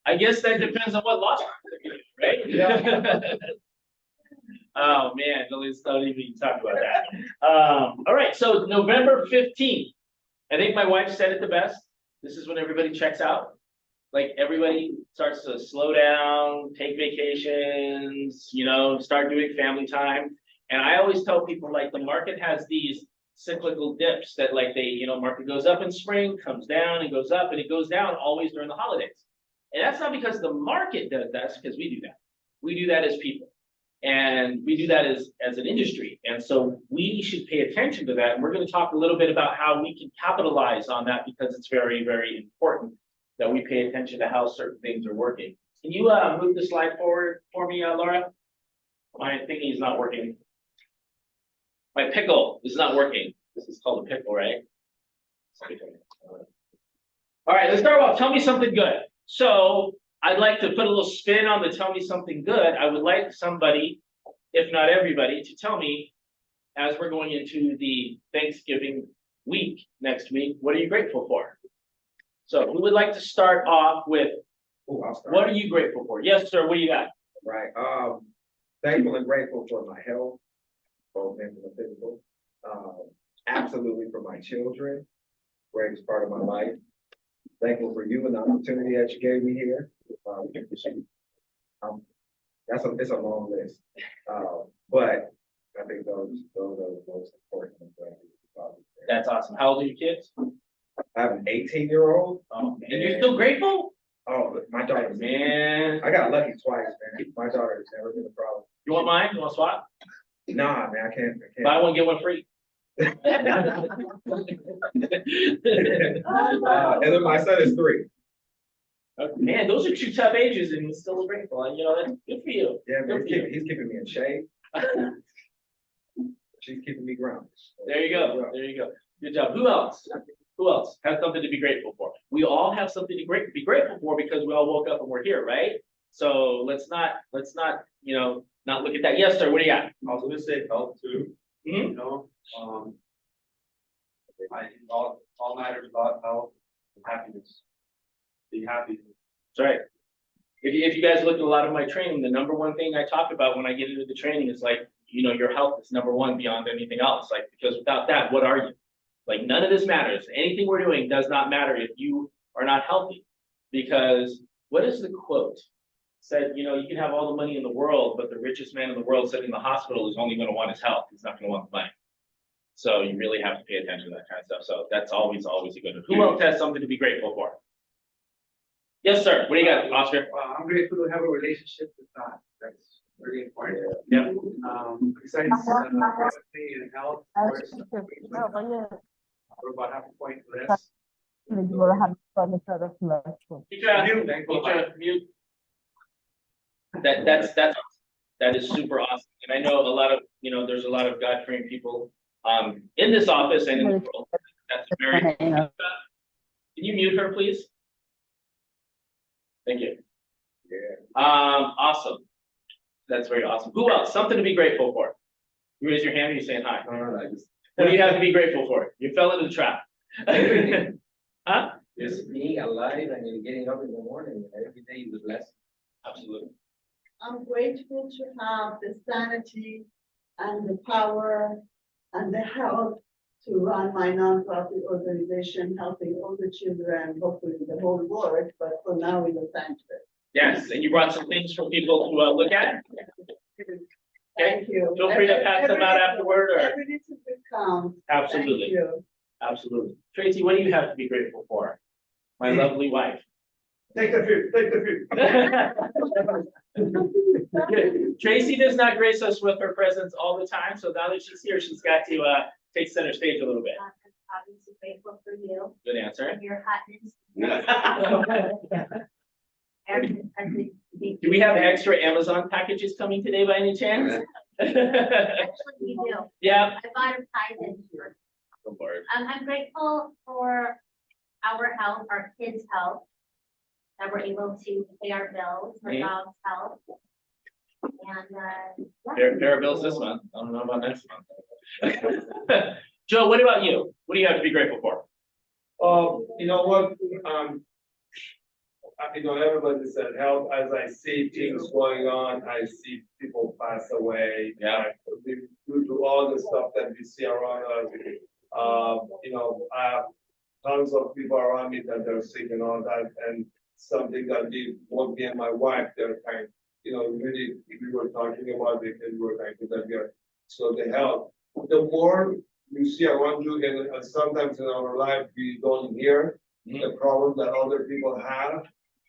I guess that depends on what law school you're in, right? Yeah. Oh, man, let's not even talk about that. All right, so November 15th. I think my wife said it the best. This is when everybody checks out. Like everybody starts to slow down, take vacations, start doing family time. And I always tell people like the market has these cyclical dips that like market goes up in spring, comes down and goes up and it goes down always during the holidays. And that's not because the market does that, it's because we do that. We do that as people. And we do that as an industry. And so we should pay attention to that. And we're going to talk a little bit about how we can capitalize on that because it's very, very important that we pay attention to how certain things are working. Can you move the slide forward for me, Laura? My thingy is not working. My pickle is not working. This is called a pickle, right? All right, let's start off. Tell me something good. So I'd like to put a little spin on the tell me something good. I would like somebody, if not everybody, to tell me, as we're going into the Thanksgiving week next week, what are you grateful for? So who would like to start off with, what are you grateful for? Yes, sir, what do you got? Right, thankful and grateful for my health, both mental and physical. Absolutely for my children, greatest part of my life. Thankful for you and the opportunity that you gave me here. It's a long list, but I think those are the most important things. That's awesome. How old are your kids? I have an 18-year-old. Oh, and you're still grateful? Oh, my daughter, man. I got lucky twice, man. My daughter has never been a problem. You want mine? You want to swap? Nah, man, I can't. Buy one, get one free. And then my son is 3. Man, those are 2 tough ages and he's still grateful. And that's good for you. Yeah, man, he's keeping me in shape. She's keeping me grounded. There you go. There you go. Good job. Who else? Who else has something to be grateful for? We all have something to be grateful for because we all woke up and we're here, right? So let's not not look at that. Yes, sir. What do you got? I was gonna say health too. Mm-hmm. All matters about health and happiness. Be happy. That's right. If you guys look at a lot of my training, the number one thing I talk about when I get into the training is like, your health is number one beyond anything else. Like, because without that, what are you? Like, none of this matters. Anything we're doing does not matter if you are not healthy. Because what is the quote? Said, you can have all the money in the world, but the richest man in the world sitting in the hospital is only going to want his health. He's not going to want the money. So you really have to pay attention to that kind of stuff. So that's always a good one. Who else has something to be grateful for? Yes, sir. What do you got, Oscar? I'm grateful to have a relationship with God. That's very important. Yeah. Besides privacy and health, of course, we're about half a point less. Mute. That is super awesome. And I know a lot of, there's a lot of God-fearing people in this office and in the world. That's very Can you mute her, please? Thank you. Yeah. Awesome. That's very awesome. Who else? Something to be grateful for. You raise your hand and you're saying hi. What do you have to be grateful for? You fell into the trap. Huh? Just being alive and getting up in the morning. Every day is a blessing. Absolutely. I'm grateful to have the sanity and the power and the health to run my nonprofit organization, helping older children, hopefully the whole world, but for now in Los Angeles. Yes, and you brought some things for people to look at. Thank you. Feel free to pass them out afterward. Or... Every little bit counts. Absolutely. Thank you. Absolutely. Tracy, what do you have to be grateful for? My lovely wife. Take the food. Take the food. Tracy does not grace us with her presence all the time, so now that she's here, she's got to take center stage a little bit. I'm obviously grateful for you. Good answer. And your hotness. Do we have extra Amazon packages coming today by any chance? Actually, we do. Yeah. I bought a tie in. I'm grateful for our health, our kids' health, that we're able to pay our bills, our dog's health. And Fair bills this month. I don't know about next month. Joe, what about you? What do you have to be grateful for? You know what? everybody said health, as I see things going on, I see people pass away. Yeah. Due to all the stuff that we see around us. I have tons of people around me that are sick and all that, and something that both me and my wife, they're kind, really, we were talking about it, and we were thinking that we are, so the health, the more you see around you, and sometimes in our life, we don't hear the problems that other people have,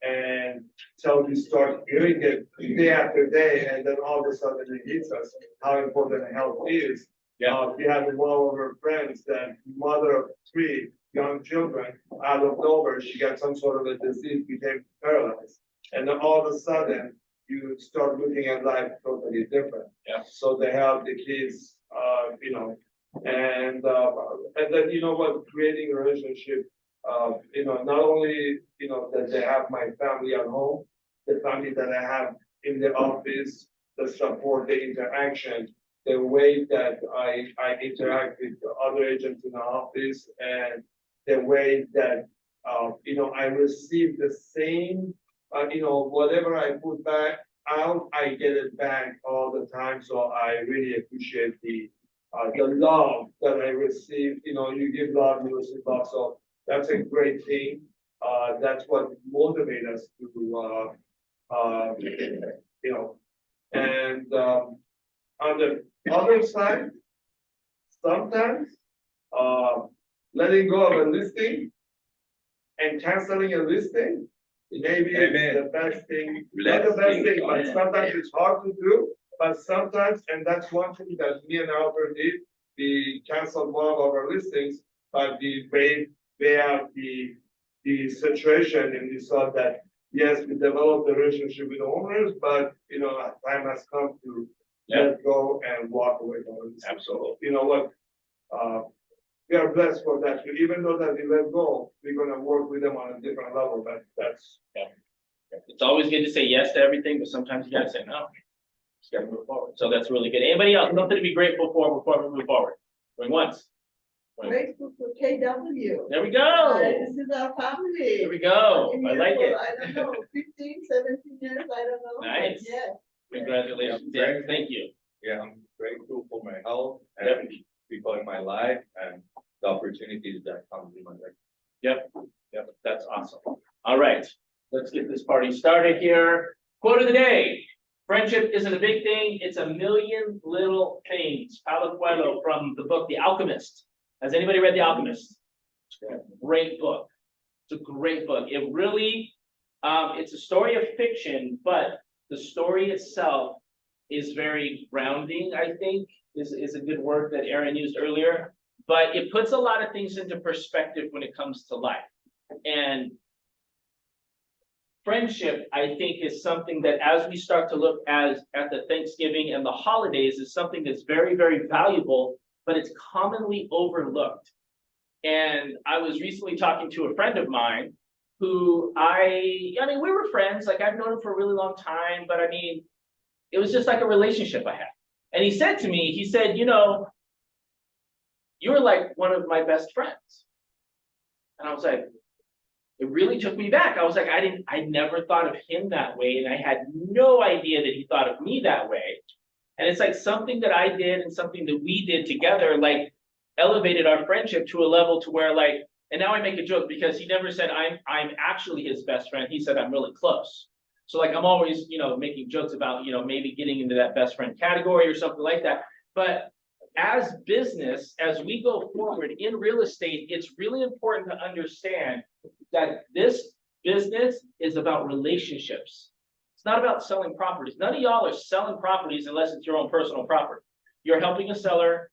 and so we start hearing it day after day, and then all of a sudden it hits us how important health is. Yeah. We had one of our friends that mother of 3 young children, out of nowhere, she got some sort of a disease, became paralyzed. And then all of a sudden, you start looking at life totally different. Yeah. So they have the kids, and then, creating a relationship, not only, that they have my family at home, the family that I have in the office, the support, the interaction, the way that I interact with the other agents in the office, and the way that, I receive the same, whatever I put back out, I get it back all the time. So I really appreciate the love that I receive. You give love, you receive love. So that's a great thing. That's what motivates us to, and on the other side, sometimes letting go of a listing and canceling a listing, maybe it's the best thing, not the best thing, but sometimes it's hard to do. But sometimes, and that's one thing that me and Albert did, we canceled one of our listings, but we weighed out the situation, and we saw that yes, we developed a relationship with the owners, but time has come to let go and walk away from it. Absolutely. You know what? We are blessed for that. Even though that we let go, we're gonna work with them on a different level. But that's It's always good to say yes to everything, but sometimes you gotta say no. Just gotta move forward. So that's really good. Anybody else? Nothing to be grateful for before we move forward. Going once. Grateful for KW. There we go. This is our family. There we go. Been I here like for, it. I don't know, 15, 17 years, I don't know. Nice. Yeah. Congratulations. Yeah, Yeah, thank you. Yeah, I'm grateful for my health Yep. and people in my life and the opportunities that come in my life. Yep, that's awesome. All right, let's get this party started here. Quote of the day. Friendship isn't a big thing, it's a million little things. Paulo Coelho from the book The Alchemist. Has anybody read The Alchemist? Great book. It's a great book. It really, it's a story of fiction, but the story itself is very grounding, I think, is a good word that Aaron used earlier. But it puts a lot of things into perspective when it comes to life. And friendship, I think, is something that as we start to look at the Thanksgiving and the holidays is something that's very, very valuable, but it's commonly overlooked. And I was recently talking to a friend of mine who I mean, we were friends, like I've known him for a really long time, but I mean, it was just like a relationship I had. And he said to me, he said, you're like one of my best friends. And I was like, it really took me back. I was like, I never thought of him that way. And I had no idea that he thought of me that way. And it's like something that I did and something that we did together, like elevated our friendship to a level to where like, and now I make a joke because he never said I'm actually his best friend. He said I'm really close. So like I'm always, making jokes about, maybe getting into that best friend category or something like that. But as business, as we go forward in real estate, it's really important to understand that this business is about relationships. It's not about selling properties. None of y'all are selling properties unless it's your own personal property. You're helping a seller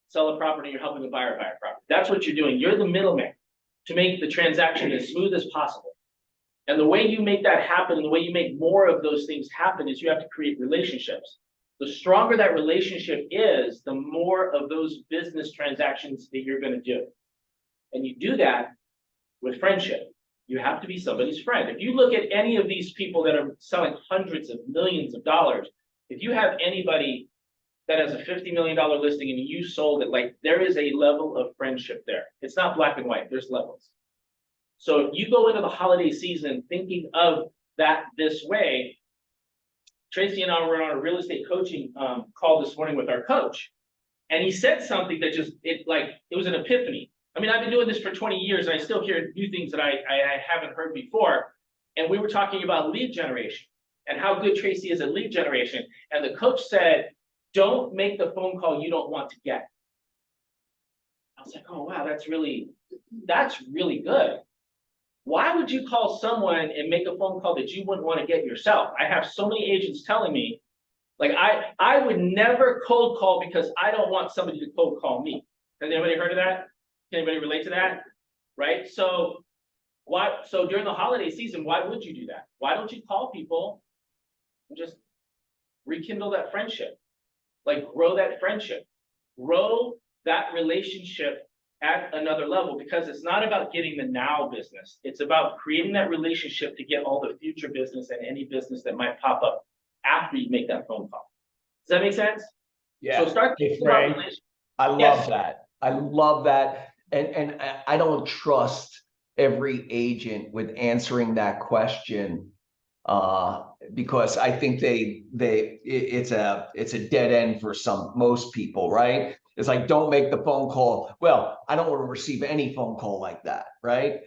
sell a property, you're helping a buyer buy a property. That's what you're doing. You're the middleman to make the transaction as smooth as possible. And the way you make that happen, and the way you make more of those things happen is you have to create relationships. The stronger that relationship is, the more of those business transactions that you're going to do. And you do that with friendship. You have to be somebody's friend. If you look at any of these people that are selling hundreds of millions of dollars, if you have anybody that has a $50 million listing and you sold it, like there is a level of friendship there. It's not black and white, there's levels. So if you go into the holiday season thinking of that this way, Tracy and I were on a real estate coaching call this morning with our coach. And he said something that just, it was an epiphany. I mean, I've been doing this for 20 years and I still hear new things that I haven't heard before. And we were talking about lead generation and how good Tracy is at lead generation. And the coach said, don't make the phone call you don't want to get. I was like, oh, wow, that's really good. Why would you call someone and make a phone call that you wouldn't want to get yourself? I have so many agents telling me, like, I would never cold call because I don't want somebody to cold call me. Has anybody heard of that? Can anybody relate to that? Right? So during the holiday season, why would you do that? Why don't you call people and just rekindle that friendship? Like, grow that friendship, grow that relationship at another level, because it's not about getting the now business. It's about creating that relationship to get all the future business and any business that might pop up after you make that phone call. Does that make sense? Yeah. So start Hey, thinking about Frank, relationships. I love Yes. that. I love that. And I don't trust every agent with answering that question, because I think it's a dead end for most people, right? It's like, don't make the phone call. Well, I don't want to receive any phone call like that, right?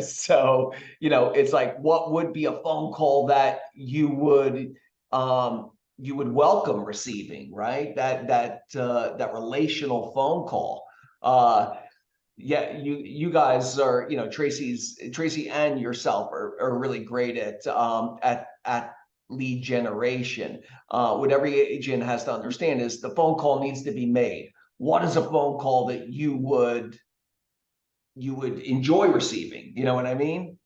So, it's like, what would be a phone call that you would welcome receiving, right? That relational phone call. Yeah, you guys are, Tracy and yourself are really great at lead generation. What every agent has to understand is the phone call needs to be made. What is a phone call that you would enjoy receiving? You know what I mean?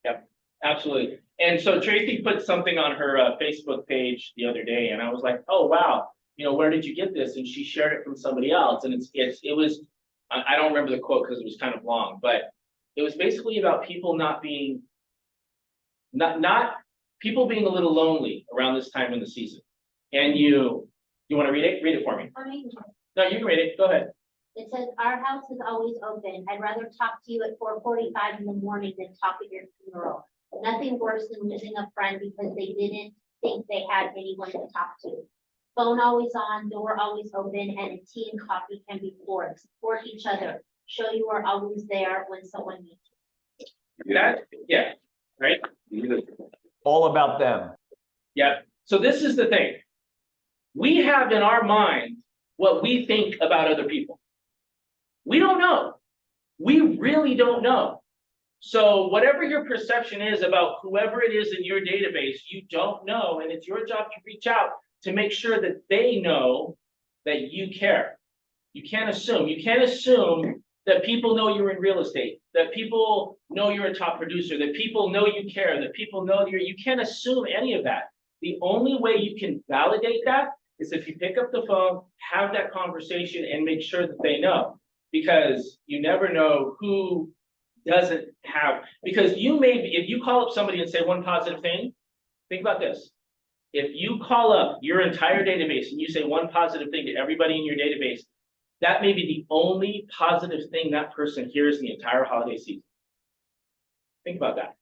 Yep, absolutely. And so Tracy put something on her Facebook page the other day, and I was like, oh, wow, where did you get this? And she shared it from somebody else. And it was, I don't remember the quote because it was kind of long, but it was basically about people not being, people being a little lonely around this time in the season. And you want to read it? Read it for me. No, you can read it. Go ahead. It says, our house is always open. I'd rather talk to you at 4:45 in the morning than talk at your funeral. Nothing worse than losing a friend because they didn't think they had anyone to talk to. Phone always on, door always open, and a tea and coffee can be poured. Support each other. Show you are always there when someone needs you. Yeah, right? All about them. Yeah. So this is the thing. We have in our mind what we think about other people. We don't know. We really don't know. So whatever your perception is about whoever it is in your database, you don't know, and it's your job to reach out to make sure that they know that you care. You can't assume. You can't assume that people know you're in real estate, that people know you're a top producer, that people know you care, that people know you can't assume any of that. The only way you can validate that is if you pick up the phone, have that conversation, and make sure that they know. Because you never know who doesn't have, because if you call up somebody and say one positive thing, think about this. If you call up your entire database and you say one positive thing to everybody in your database, that may be the only positive thing that person hears in the entire holiday season. Think about that.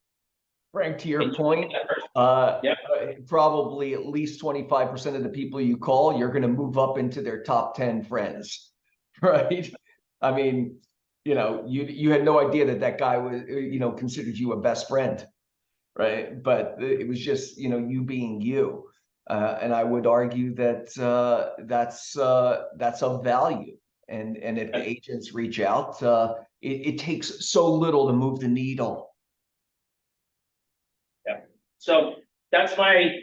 Frank, to your point, probably at least 25% of the people you call, you're going to move up into their top 10 friends, right? I mean, you had no idea that guy was, considered you a best friend, right? But it was just, you being you. And I would argue that that's of value. And if the agents reach out, it takes so little to move the needle. Yeah. So that's my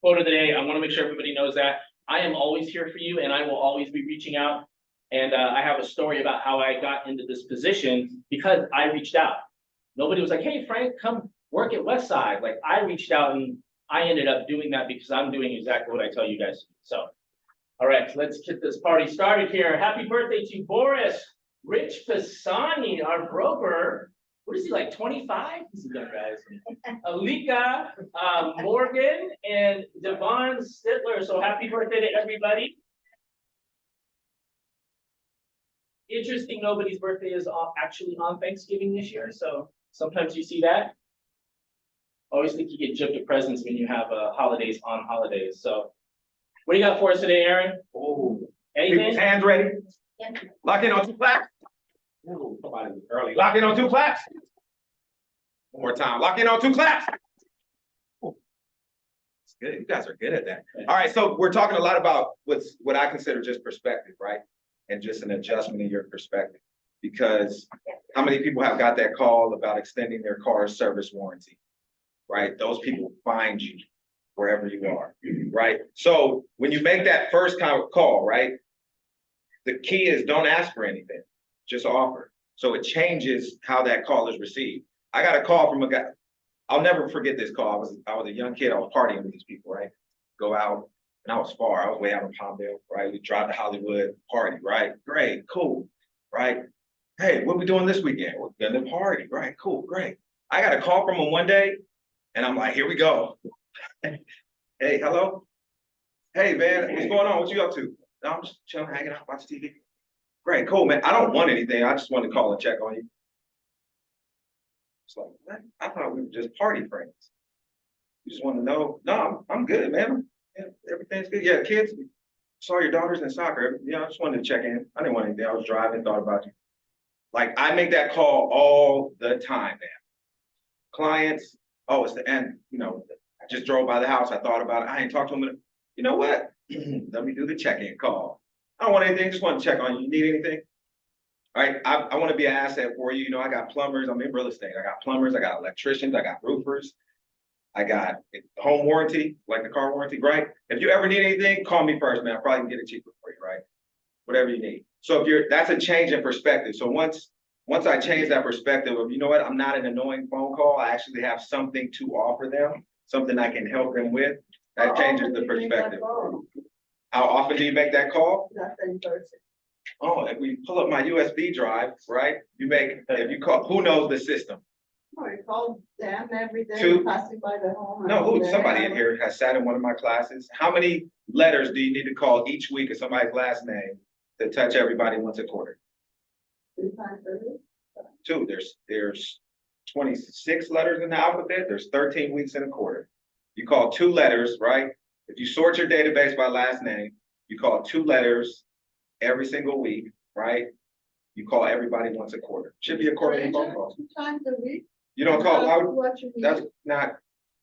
quote of the day. I want to make sure everybody knows that. I am always here for you, and I will always be reaching out. And I have a story about how I got into this position because I reached out. Nobody was like, hey, Frank, come work at Westside. Like, I reached out and I ended up doing that because I'm doing exactly what I tell you guys to do. So, all right, let's get this party started here. Happy birthday to Boris Rich Pisani, our broker. What is he, like 25? He's a young guy. Alika, Morgan, and Devon Stitler. So happy birthday to everybody. interesting, nobody's birthday is actually on Thanksgiving this year, so sometimes you see that. Always think you get gypped of presents when you have holidays on holidays, so. What do you got for us today, Aaron? Oh, people's Anything? hands ready? Yep. Lock in on 2 claps. Ooh, somebody was early. Lock in on 2 claps. One more time. Lock in on 2 claps. Ooh. It's good. You guys are good at that. All right, so we're talking a lot about what I consider just perspective, right? And just an adjustment in your perspective. Because how many people have got that call about extending their car's service warranty? Right? Those people find you wherever you are, right? So when you make that first kind of call, right? The key is don't ask for anything, just offer. So it changes how that call is received. I got a call from a guy. I'll never forget this call. I was a young kid. I was partying with these people, right? Go out, and I was far. I was way out in Palmdale, right? We drive to Hollywood, party, right? Great, cool, right? Hey, what we doing this weekend? We're gonna party, right? Cool, great. I got a call from him one day, and I'm like, here we go. Hey, hello. Hey, man, what's going on? What you up to? No, I'm just chilling, hanging out, watching TV. Great, cool, man. I don't want anything. I just want to call and check on you. It's like, what? I thought we were just party friends. You just want to know? No, I'm good, man. Yeah, everything's good. Yeah, kids, saw your daughters in soccer. Yeah, I just wanted to check in. I didn't want anything. I was driving, thought about you. Like, I make that call all the time, man. Clients, oh, it's the end, I just drove by the house. I thought about it. I ain't talked to them. You know what? Let me do the check-in call. I don't want anything. Just want to check on you. You need anything? All right. I want to be an asset for you. I got plumbers. I'm in real estate. I got plumbers. I got electricians. I got roofers. I got home warranty, like the car warranty, right? If you ever need anything, call me first, man. I probably can get it cheaper for you, right? Whatever you need. So that's a change in perspective. So once I change that perspective of, you know what, I'm not an annoying phone call. I actually have something to offer them, something I can help them with. That changes the perspective. How often do you make that call? That's in person. Oh, if we pull up my USB drive, right? If you call, who knows the system? Oh, I call them every day, Two. passing by the home. No, somebody in here has sat in one of my classes. How many letters do you need to call each week of somebody's last name to touch everybody once a quarter? 3 times a week. 2. There's 26 letters in the alphabet. There's 13 weeks in a quarter. You call 2 letters, right? If you sort your database by last name, you call 2 letters every single week, right? You call everybody once a quarter. Should be a quarterly phone call. 2 times a week. You don't call, What you that's need. not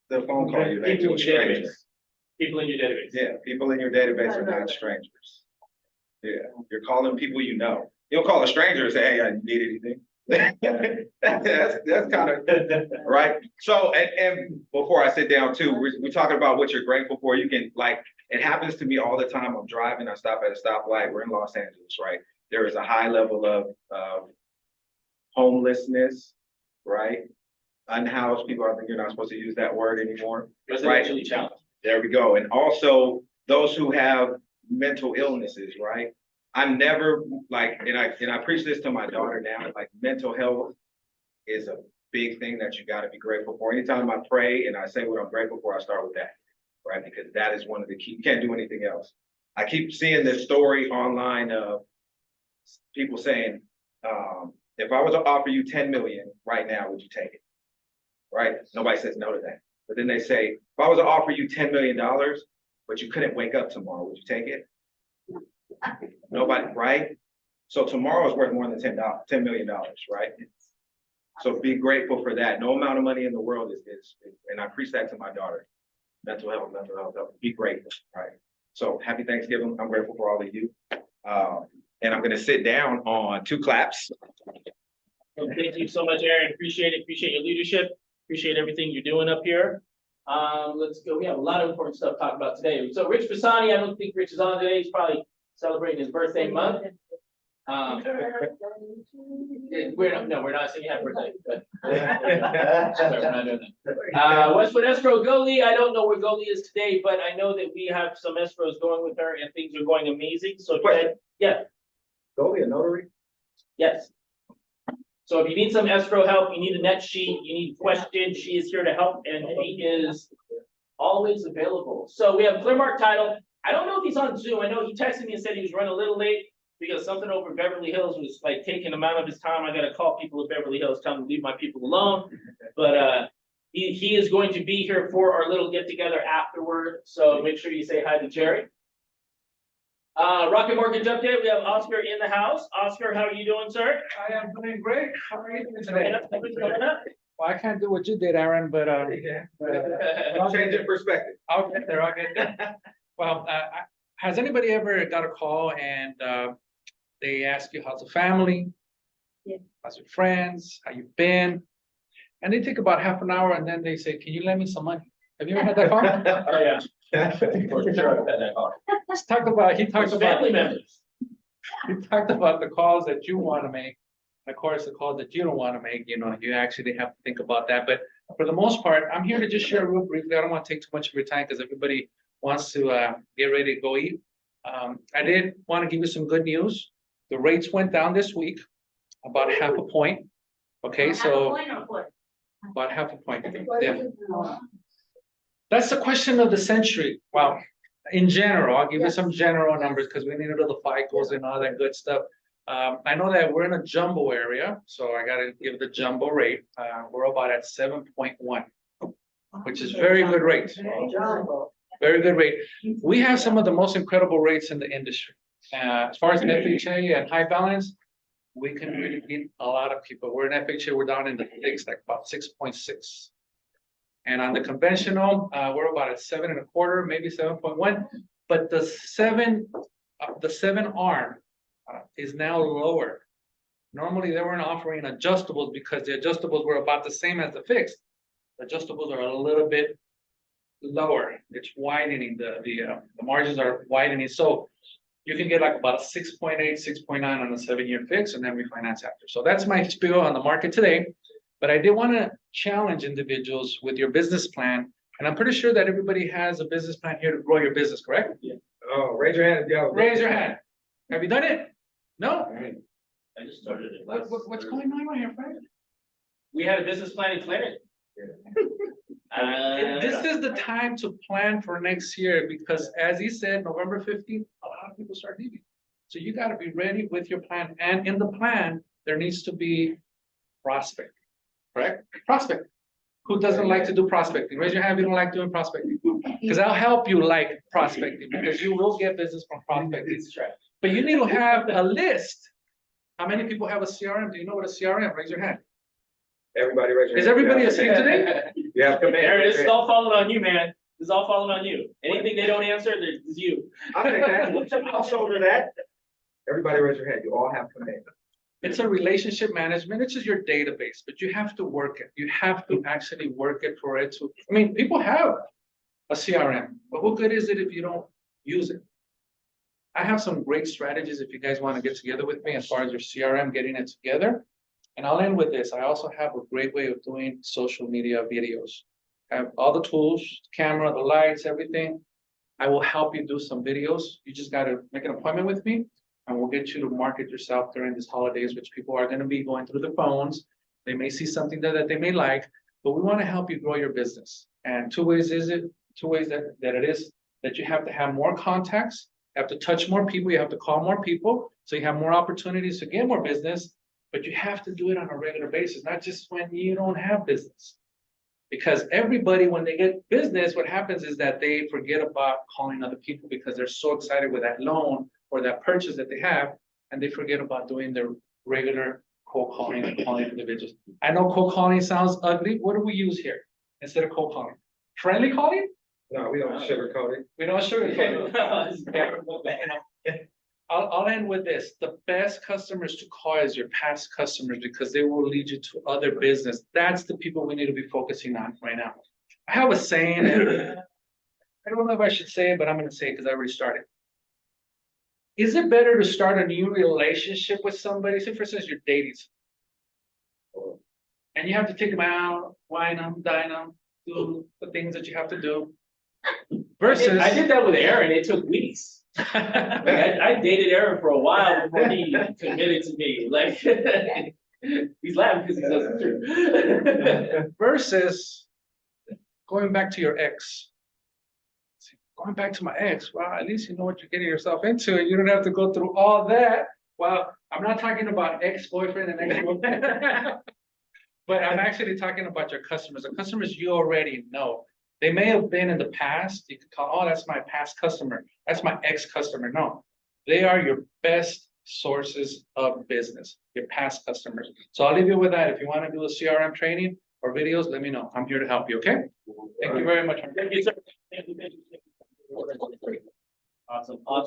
the phone call you make People to in a your database. stranger. People in your database. Yeah, people in your database are not strangers. Yeah, you're calling people you know. You'll call a stranger and say, hey, I need anything. That's kind of right. So, and before I sit down too, we're talking about what you're grateful for. You can it happens to me all the time. I'm driving, I stop at a stoplight. We're in Los Angeles, right? There is a high level of homelessness, right? Unhoused people. I think you're not supposed to use that word anymore. Residentially challenged. There we go. And also those who have mental illnesses, right? I'm never and I preach this to my daughter now, mental health is a big thing that you got to be grateful for. Anytime I pray and I say what I'm grateful for, I start with that, right? Because that is one of the key, you can't do anything else. I keep seeing this story online of people saying, if I was to offer you 10 million right now, would you take it? Right? Nobody says no to that. But then they say, if I was to offer you $10 million, but you couldn't wake up tomorrow, would you take it? Nobody, right? So tomorrow is worth more than $10 million, right? So be grateful for that. No amount of money in the world is, and I preach that to my daughter. Mental health, be grateful, right? So happy Thanksgiving. I'm grateful for all of you. And I'm gonna sit down on 2 claps. Well, thank you so much, Aaron. Appreciate it. Appreciate your leadership. Appreciate everything you're doing up here. Let's go. We have a lot of important stuff to talk about today. So Rich Pisani, I don't think Rich is on today. He's probably celebrating his birthday month. We're not saying happy birthday, but sorry, we're not doing that. Westwood Escrow Goalie, I don't know where Goalie is today, but I know that we have some escrows going with her and things are going amazing. So yeah. Goalie, a notary? Yes. So if you need some escrow help, you need a net sheet, you need questions, she is here to help and she is always available. So we have Clearmark Title. I don't know if he's on Zoom. I know he texted me and said he was running a little late. because something over Beverly Hills was like taking him out of his time. I gotta call people at Beverly Hills, tell them to leave my people alone. But he is going to be here for our little get together afterward, so make sure you say hi to Jerry. Rocket Mortgage update, we have Oscar in the house. Oscar, how are you doing, sir? I am doing great. How are you doing Coming today? up, coming up. Well, I can't do what you did, Aaron, but Change of perspective. I'll get there. I'll get there. Well, has anybody ever got a call and they ask you how's the family? Yeah. How's your friends? How you been? And they take about half an hour and then they say, "Can you lend me some money?" Have you ever had that call? Oh, yeah. For sure, I've had that call. He talked about Family members. he talked about the calls that you want to make. And of course, the calls that you don't want to make, you actually have to think about that. But for the most part, I'm here to just share real briefly. I don't want to take too much of your time because everybody wants to get ready to go eat. I did want to give you some good news. The rates went down this week, about half a point. Okay, Have a so point or what? about half a point. What Yeah. is it now? That's the question of the century. Well, in general, I'll give you some general numbers because we need to know the FICOs and all that good stuff. I know that we're in a jumbo area, so I gotta give the jumbo rate. We're about at 7.1, which is very good rate. Jumbo. Very good rate. We have some of the most incredible rates in the industry. As far as FHA and high balance, we can really beat a lot of people. We're in FHA, we're down in the fixed, like about 6.6. And on the conventional, we're about at 7.25, maybe 7.1. But the seven arm is now lower. Normally, they weren't offering adjustables because the adjustables were about the same as the fixed. The adjustables are a little bit lower. It's widening, the margins are widening. So you can get like about a 6.8, 6.9 on a 7-year fix and then refinance after. So that's my spiel on the market today. But I did want to challenge individuals with your business plan. And I'm pretty sure that everybody has a business plan here to grow your business, correct? Yeah. Oh, raise your hand if you have. Raise your hand. Have you done it? No? I just started it. What's going on right here, Frank? We had a business planning clinic. This is the time to plan for next year because as he said, November 15th, a lot of people start leaving. So you got to be ready with your plan. And in the plan, there needs to be prospect, correct? Prospect. Who doesn't like to do prospecting? Raise your hand if you don't like doing prospecting. Because I'll help you like prospecting because you will get business from prospecting. But you need to have a list. How many people have a CRM? Do you know what a CRM? Raise your hand. Everybody raise your hand. Is everybody a team today? You have command. Aaron, this is all falling on you, man. This is all falling on you. Anything they don't answer, it's you. I'll take that. I'll shoulder that. Everybody raise your hand. You all have command. It's a relationship management. It's just your database, but you have to work it. You have to actually work it for it to, I mean, people have a CRM, but what good is it if you don't use it? I have some great strategies if you guys want to get together with me as far as your CRM, getting it together. And I'll end with this. I also have a great way of doing social media videos. I have all the tools, camera, the lights, everything. I will help you do some videos. You just got to make an appointment with me and we'll get you to market yourself during these holidays, which people are going to be going through the phones. They may see something that they may like, but we want to help you grow your business. And two ways that it is that you have to have more contacts, you have to touch more people, you have to call more people, so you have more opportunities to get more business, but you have to do it on a regular basis, not just when you don't have business. Because everybody, when they get business, what happens is that they forget about calling other people because they're so excited with that loan or that purchase that they have, and they forget about doing their regular cold calling and calling individuals. I know cold calling sounds ugly. What do we use here instead of cold calling? Friendly calling? No, we don't sugarcoat it. We don't sugarcoat it. I'll end with this. The best customers to call is your past customers because they will lead you to other business. That's the people we need to be focusing on right now. I have a saying, and I don't know if I should say it, but I'm going to say it because I already started. Is it better to start a new relationship with somebody? Say, for instance, you're dating someone, and you have to take them out, wine them, dine them, do the things that you have to do. Versus, I did that with Aaron. It took weeks. I dated Aaron for a while before he committed to me. Like he's laughing because he says it's true. versus going back to your ex. going back to my ex, well, at least you know what you're getting yourself into, and you don't have to go through all that. Well, I'm not talking about ex-boyfriend and ex-boyfriend. But I'm actually talking about your customers, the customers you already know. They may have been in the past, you could call, oh, that's my past customer, that's my ex-customer. No, they are your best sources of business, your past customers. So I'll leave you with that. If you want to do a CRM training or videos, let me know. I'm here to help you, okay? Thank you very much. Thank you, sir. Thank you. Awesome. What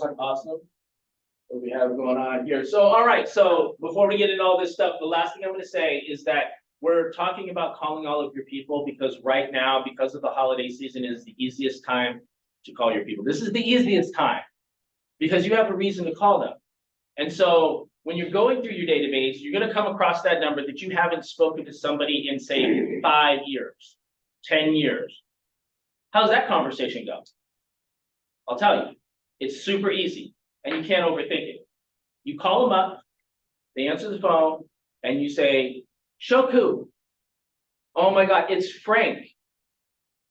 do we have going on here? So, all right, so before we get into all this stuff, the last thing I'm gonna say is that we're talking about calling all of your people because right now, because of the holiday season, is the easiest time to call your people. This is the easiest time because you have a reason to call them. And so when you're going through your database, you're gonna come across that number that you haven't spoken to somebody in, say, 5 years, 10 years. How's that conversation go? I'll tell you, it's super easy and you can't overthink it. You call them up, they answer the phone, and you say, Shoku, oh my God, it's Frank.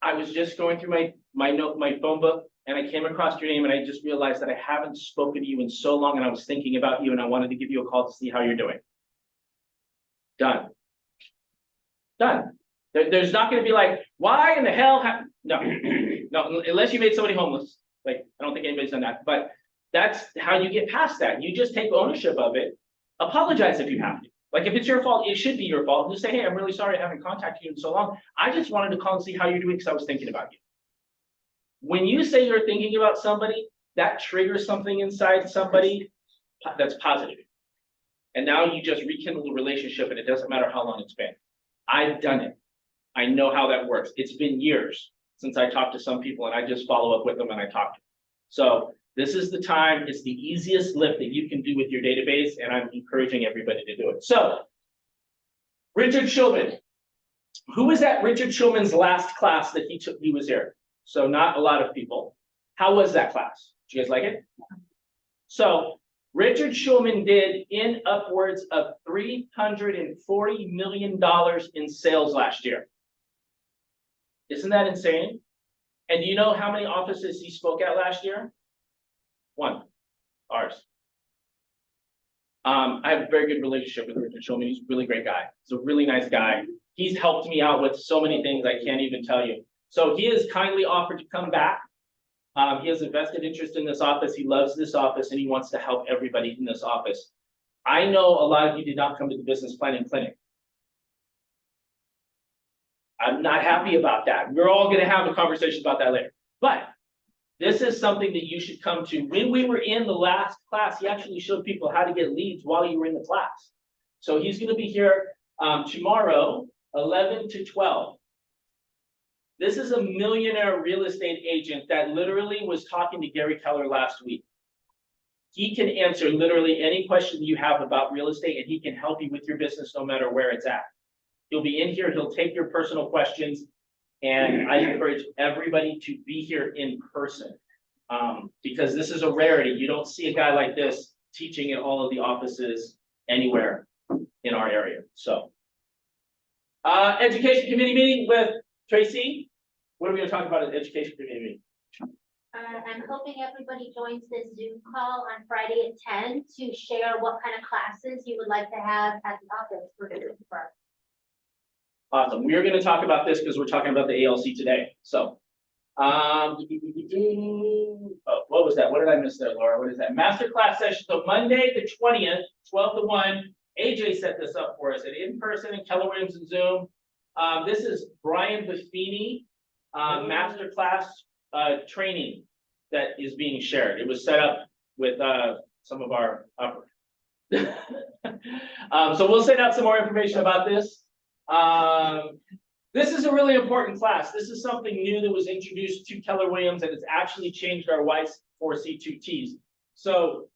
I was just going through my phone book and I came across your name and I just realized that I haven't spoken to you in so long and I was thinking about you and I wanted to give you a call to see how you're doing. Done. Done. There's not gonna be like, why in the hell no, no, unless you made somebody homeless. Like, I don't think anybody's done that, but that's how you get past that. You just take ownership of it. Apologize if you have to. Like, if it's your fault, it should be your fault. Just say, hey, I'm really sorry I haven't contacted you in so long. I just wanted to call and see how you're doing because I was thinking about you. When you say you're thinking about somebody, that triggers something inside somebody that's positive. And now you just rekindle the relationship and it doesn't matter how long it's been. I've done it. I know how that works. It's been years since I talked to some people and I just follow up with them and I talk to them. So this is the time, it's the easiest lift that you can do with your database, and I'm encouraging everybody to do it. So, Richard Schulman. Who was at Richard Schulman's last class that he was here? So not a lot of people. How was that class? Did you guys like it? So, Richard Schulman did in upwards of $340 million in sales last year. Isn't that insane? And do you know how many offices he spoke at last year? 1, ours. I have a very good relationship with Richard Schulman. He's a really great guy. He's a really nice guy. He's helped me out with so many things I can't even tell you. So he has kindly offered to come back. He has a vested interest in this office. He loves this office and he wants to help everybody in this office. I know a lot of you did not come to the business planning clinic. I'm not happy about that. We're all going to have a conversation about that later. But this is something that you should come to. When we were in the last class, he actually showed people how to get leads while you were in the class. So he's going to be here tomorrow, 11 to 12. This is a millionaire real estate agent that literally was talking to Gary Keller last week. He can answer literally any question you have about real estate and he can help you with your business no matter where it's at. He'll be in here, he'll take your personal questions, and I encourage everybody to be here in person because this is a rarity. You don't see a guy like this teaching in all of the offices anywhere in our area. So, education committee meeting with Tracy. What are we going to talk about at the education committee meeting? I'm hoping everybody joins this Zoom call on Friday at 10 to share what kind of classes you would like to have at the office for the firm. Awesome. We are going to talk about this because we're talking about the ALC today. So, oh, what was that? What did I miss there, Laura? What is that? Masterclass session. So Monday the 20th, 12 to 1. AJ set this up for us at in-person and Keller Williams and Zoom. This is Brian Buffini masterclass training that is being shared. It was set up with some of our so we'll send out some more information about this. This is a really important class. This is something new that was introduced to Keller Williams and it's actually changed our Y4C2Ts. So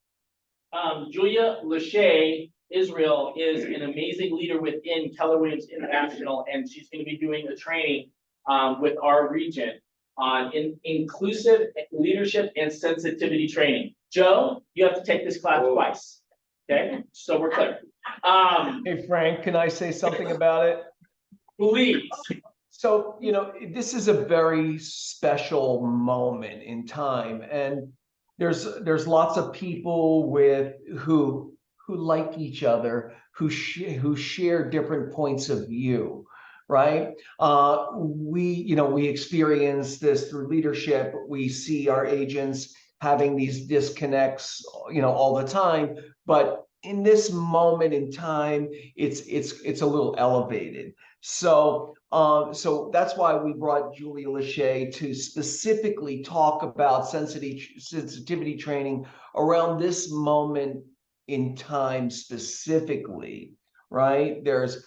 Julia Lachey Israel is an amazing leader within Keller Williams International, and she's going to be doing a training with our region on inclusive leadership and sensitivity training. Joe, you have to take this class twice. Okay, so we're clear. Hey, Frank, can I say something about it? Please. So, this is a very special moment in time, and there's lots of people who like each other, who share different points of view, right? We experience this through leadership. We see our agents having these disconnects, all the time. But in this moment in time, it's a little elevated. So that's why we brought Julia Lachey to specifically talk about sensitivity training around this moment in time specifically, right? There's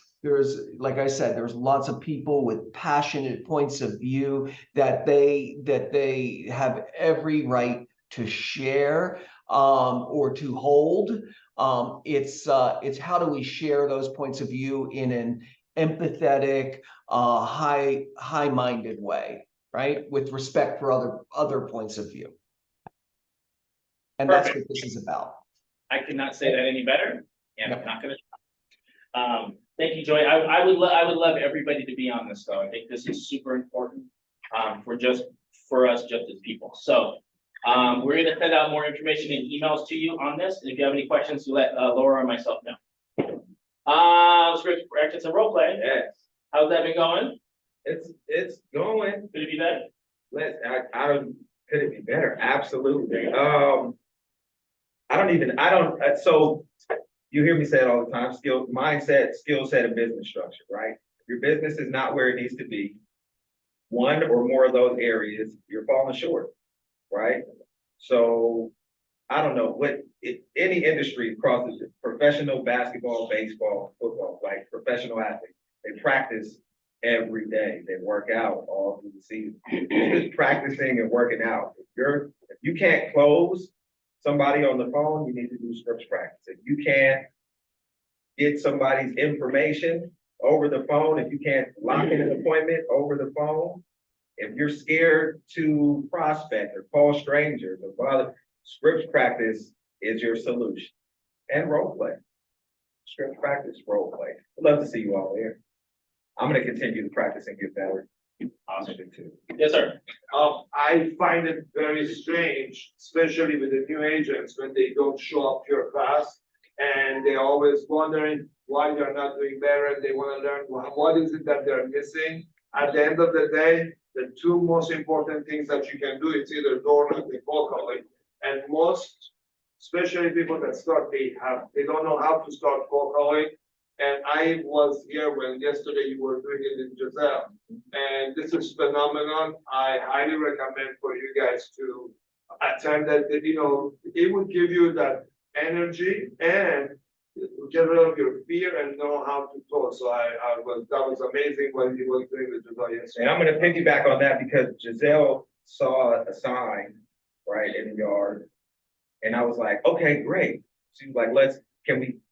like I said, there's lots of people with passionate points of view that they have every right to share or to hold. It's how do we share those points of view in an empathetic, high-minded way, right? With respect for other points of view. And that's what this is about. I could not say that any better, and I'm not gonna. Thank you, Joy. I would love everybody to be on this, though. I think this is super important, for us just as people. So, we're gonna send out more information and emails to you on this. And if you have any questions, you let Laura or myself know. Script practice and role play. Yes, How's that been going? it's going. Could it be better? Could it be better? Absolutely. So you hear me say it all the time, mindset, skill set, and business structure, right? If your business is not where it needs to be, one or more of those areas, you're falling short, right? So I don't know any industry crosses it, professional basketball, baseball, football, like professional athletes, they practice every day. They work out all through the season. It's just practicing and working out. If you can't close somebody on the phone, you need to do scripts practice. If you can't get somebody's information over the phone, if you can't lock in an appointment over the phone, if you're scared to prospect or call strangers or bother, scripts practice is your solution. And role play. Scripts practice, role play. I'd love to see you all there. I'm going to continue to practice and get better. Awesome. Too. Yes, sir. I find it very strange, especially with the new agents, when they don't show up here fast. And they're always wondering why they're not doing better, and they want to learn what is it that they're missing. At the end of the day, the two most important things that you can do is either door knock or cold calling. And most, especially people that start, they don't know how to start cold calling. And I was here when yesterday you were doing it in Giselle. And this is phenomenon. I highly recommend for you guys to attend that. It would give you that energy and get rid of your fear and know how to talk. So that was amazing what you were doing with Giselle yesterday. And I'm going to piggyback on that because Giselle saw a sign right in the yard, and I was like, okay, great. She was like,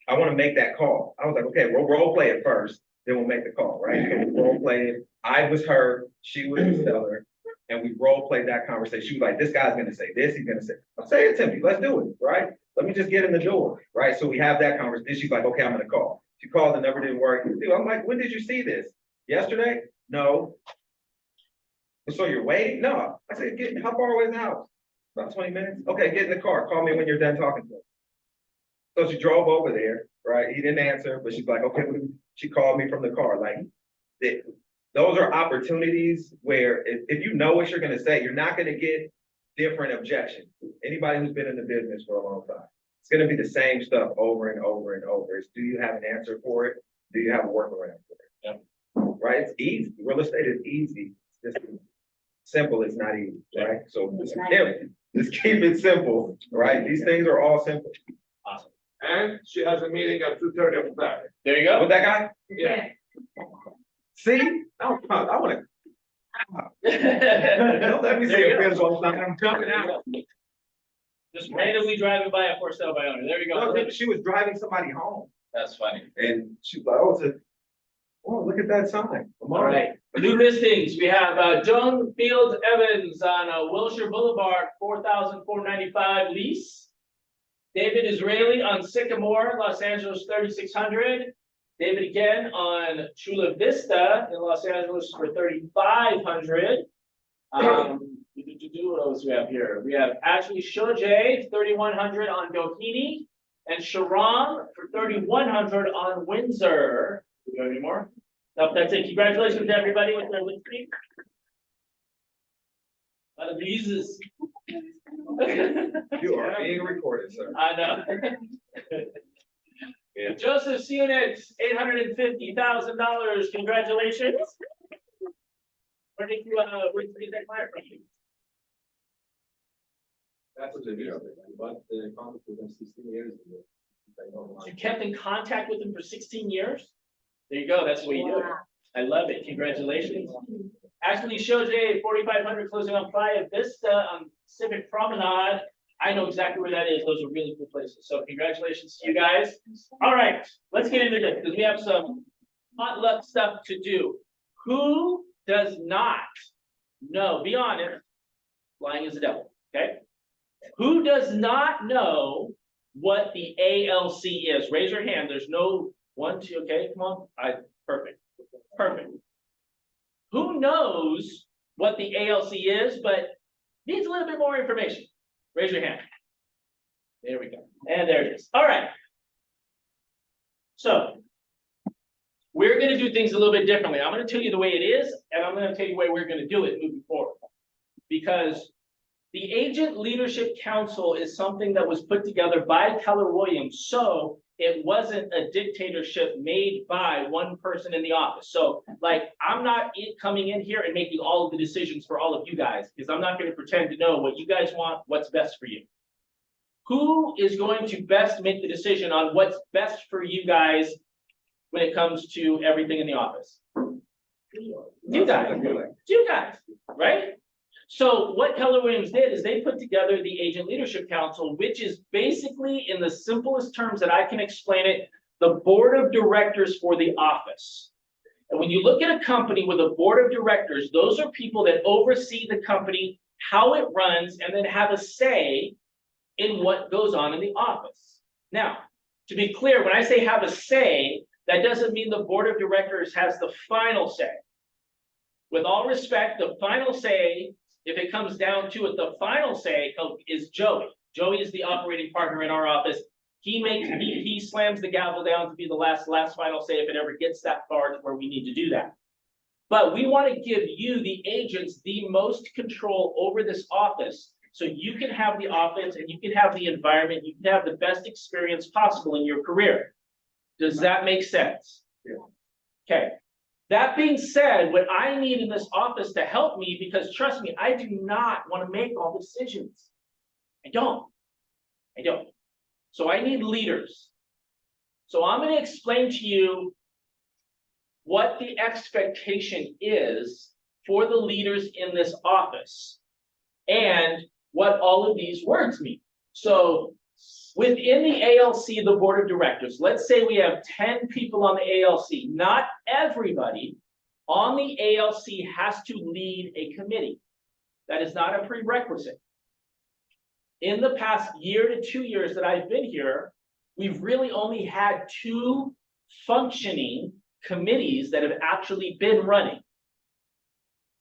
I want to make that call. I was like, okay, we'll role play it first, then we'll make the call, right? So we role played it. I was her, she was the seller, and we role played that conversation. She was like, this guy's going to say this, he's going to say, I'll say it to me, let's do it, right? Let me just get in the door, right? So we have that conversation. She's like, okay, I'm going to call. She called, the number didn't work. I'm like, when did you see this? Yesterday? No. So you're waiting? No. I said, how far away is the house? About 20 minutes. Okay, get in the car. Call me when you're done talking to him. So she drove over there, right? He didn't answer, but she's like, okay, she called me from the car. Like, those are opportunities where if you know what you're going to say, you're not going to get different objections. Anybody who's been in the business for a long time, it's going to be the same stuff over and over and over. Do you have an answer for it? Do you have a workaround for it? Yep. Right? It's easy. Real estate is easy. It's just simple. It's not easy, right? So just keep it simple, right? These things are all simple. Awesome. And she has a meeting at 2:30 on Saturday. There you go. With that guy? Yeah. See? I want to. Don't let me see There you a go. physical sign. I'm jumping out. Just randomly driving by a for sale by owner. There you go. No, she was driving somebody home, That's funny. and she was like, oh, look at that sign. All right, new listings. We have John Fields Evans on Wilshire Boulevard, 4,495 lease. David Israeli on Sycamore, Los Angeles, 3,600. David again on Chula Vista in Los Angeles for 3,500. What else do we have here? We have Ashley Shoje, 3,100 on Doheny, and Sharon for 3,100 on Windsor. Do we have any more? Nope, that's it. Congratulations to everybody with their listing. Jesus. You are being recorded, sir. I know. Yeah. Joseph Sionix, $850,000. Congratulations. Where did you get that client from? That's what they do, but the contract with them 16 years ago. You kept in contact with him for 16 years? There you go. That's the way you do it. I love it. Congratulations. Ashley Shoje, 4,500 closing on Playa Vista on Civic Promenade. I know exactly where that is. Those are really cool places. So congratulations to you guys. All right, let's get into this because we have some hot luck stuff to do. Who does not know? Be honest. Lying is the devil. Okay. Who does not know what the ALC is? Raise your hand. There's no 1, 2. Okay, come on. Perfect. Perfect. Who knows what the ALC is, but needs a little bit more information? Raise your hand. There we go. And there it is. All right. So we're going to do things a little bit differently. I'm going to tell you the way it is, and I'm going to tell you the way we're going to do it moving forward. Because the Agent Leadership Council is something that was put together by Keller Williams. So it wasn't a dictatorship made by one person in the office. So like, I'm not coming in here and making all of the decisions for all of you guys, because I'm not going to pretend to know what you guys want, what's best for you. Who is going to best make the decision on what's best for you guys when it comes to everything in the office? You guys. You guys, right? So what Keller Williams did is they put together the Agent Leadership Council, which is basically, in the simplest terms that I can explain it, the board of directors for the office. And when you look at a company with a board of directors, those are people that oversee the company, how it runs, and then have a say in what goes on in the office. Now, to be clear, when I say have a say, that doesn't mean the board of directors has the final say. With all respect, the final say, if it comes down to it, the final say is Joey. Joey is the operating partner in our office. He slams the gavel down to be the last final say if it ever gets that far to where we need to do that. But we want to give you, the agents, the most control over this office, so you can have the office and you can have the environment, you can have the best experience possible in your career. Does that make sense? Yeah. Okay. That being said, what I need in this office to help me, because trust me, I do not want to make all the decisions. I don't. So I need leaders. So I'm going to explain to you what the expectation is for the leaders in this office and what all of these words mean. So within the ALC, the board of directors, let's say we have 10 people on the ALC. Not everybody on the ALC has to lead a committee. That is not a prerequisite. In the past year to 2 years that I've been here, we've really only had 2 functioning committees that have actually been running.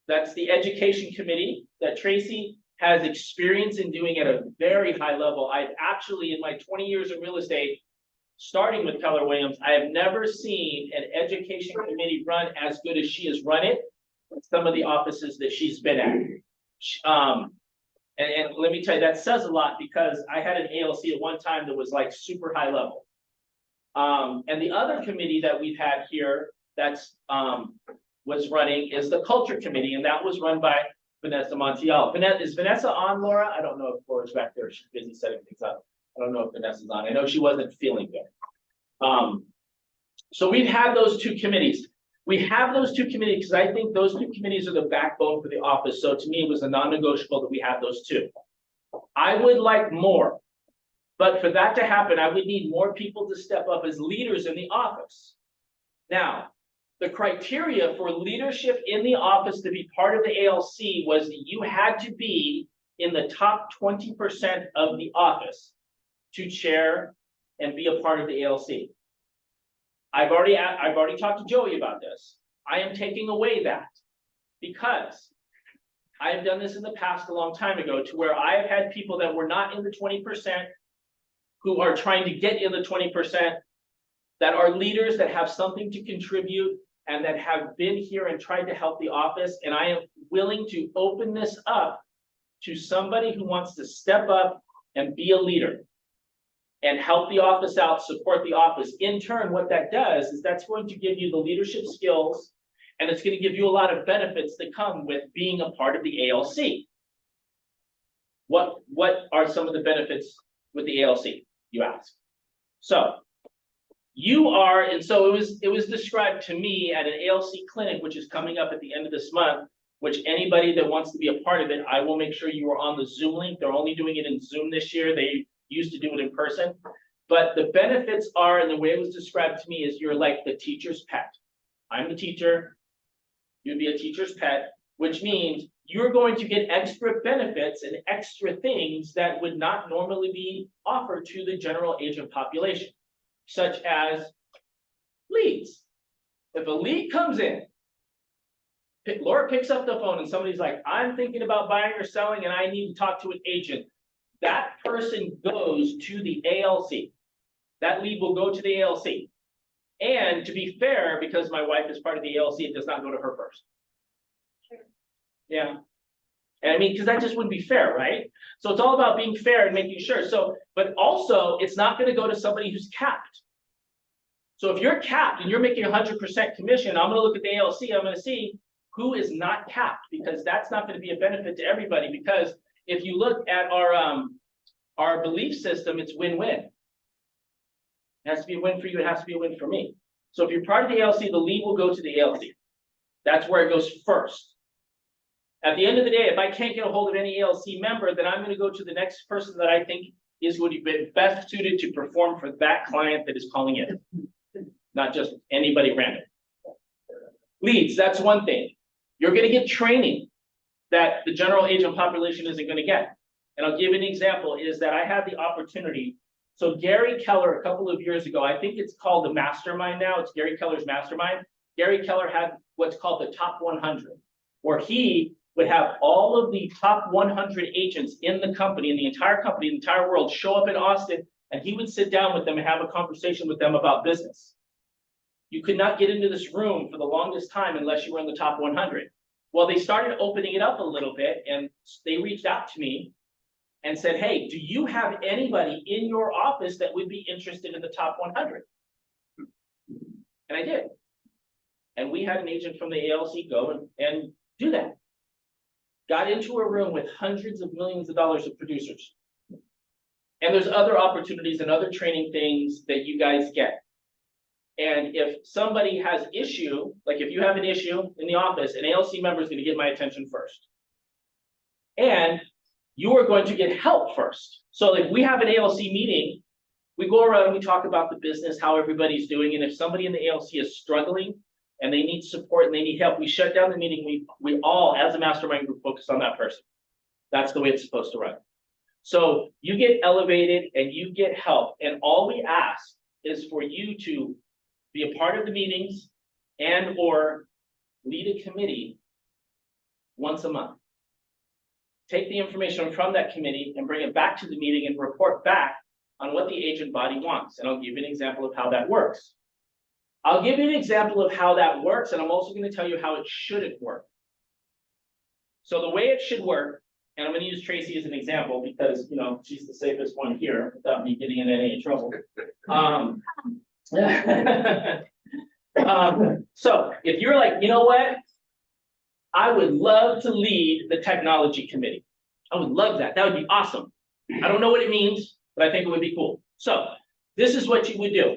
That's the education committee that Tracy has experience in doing at a very high level. I've actually, in my 20 years of real estate, starting with Keller Williams, I have never seen an education committee run as good as she has run it in some of the offices that she's been at. And let me tell you, that says a lot, because I had an ALC at one time that was like super high level. And the other committee that we've had here that's was running is the culture committee, and that was run by Vanessa Montiel. Is Vanessa on, Laura? I don't know if Laura's back there. She's busy setting things up. I don't know if Vanessa's on. I know she wasn't feeling good. So we've had those 2 committees. We have those 2 committees because I think those 2 committees are the backbone for the office. So to me, it was a non-negotiable that we have those 2. I would like more, but for that to happen, I would need more people to step up as leaders in the office. Now, the criteria for leadership in the office to be part of the ALC was that you had to be in the top 20% of the office to chair and be a part of the ALC. I've already talked to Joey about this. I am taking away that because I have done this in the past a long time ago to where I have had people that were not in the 20% who are trying to get in the 20%, that are leaders that have something to contribute and that have been here and tried to help the office. And I am willing to open this up to somebody who wants to step up and be a leader and help the office out, support the office. In turn, what that does is that's going to give you the leadership skills, and it's going to give you a lot of benefits that come with being a part of the ALC. What are some of the benefits with the ALC, you ask? So you are, and so it was described to me at an ALC clinic, which is coming up at the end of this month, which anybody that wants to be a part of it, I will make sure you are on the Zoom link. They're only doing it in Zoom this year. They used to do it in person. But the benefits are, and the way it was described to me is you're like the teacher's pet. I'm the teacher, you'd be a teacher's pet, which means you're going to get extra benefits and extra things that would not normally be offered to the general agent population, such as leads. If a lead comes in, Laura picks up the phone and somebody's like, I'm thinking about buying or selling and I need to talk to an agent. That person goes to the ALC. That lead will go to the ALC. And to be fair, because my wife is part of the ALC, it does not go to her first. Sure. Yeah. And I mean, because that just wouldn't be fair, right? So it's all about being fair and making sure. So, but also it's not going to go to somebody who's capped. So if you're capped and you're making 100% commission, I'm going to look at the ALC, I'm going to see who is not capped, because that's not going to be a benefit to everybody. Because if you look at our belief system, it's win-win. It has to be a win for you, it has to be a win for me. So if you're part of the ALC, the lead will go to the ALC. That's where it goes first. At the end of the day, if I can't get a hold of any ALC member, then I'm going to go to the next person that I think is would be best suited to perform for that client that is calling in. Not just anybody random. Leads, that's one thing. You're going to get training that the general agent population isn't going to get. And I'll give you an example is that I had the opportunity. So Gary Keller, a couple of years ago, I think it's called the Mastermind now. It's Gary Keller's Mastermind. Gary Keller had what's called the Top 100, where he would have all of the top 100 agents in the company, in the entire world, show up in Austin, and he would sit down with them and have a conversation with them about business. You could not get into this room for the longest time unless you were in the top 100. Well, they started opening it up a little bit, and they reached out to me and said, hey, do you have anybody in your office that would be interested in the top 100? And I did. And we had an agent from the ALC go and do that. Got into a room with hundreds of millions of dollars of producers. And there's other opportunities and other training things that you guys get. And if somebody has issue, like if you have an issue in the office, an ALC member is going to get my attention first. And you are going to get help first. So if we have an ALC meeting, we go around and we talk about the business, how everybody's doing. And if somebody in the ALC is struggling and they need support and they need help, we shut down the meeting. We all, as a mastermind group, focus on that person. That's the way it's supposed to run. So you get elevated and you get help. And all we ask is for you to be a part of the meetings and or lead a committee once a month. Take the information from that committee and bring it back to the meeting and report back on what the agent body wants. And I'll give you an example of how that works. I'll give you an example of how that works, and I'm also going to tell you how it shouldn't work. So the way it should work, and I'm going to use Tracy as an example because, you know, she's the safest one here without me getting in any trouble. So if you're like, you know what? I would love to lead the technology committee. I would love that. That would be awesome. I don't know what it means, but I think it would be cool. So this is what you would do.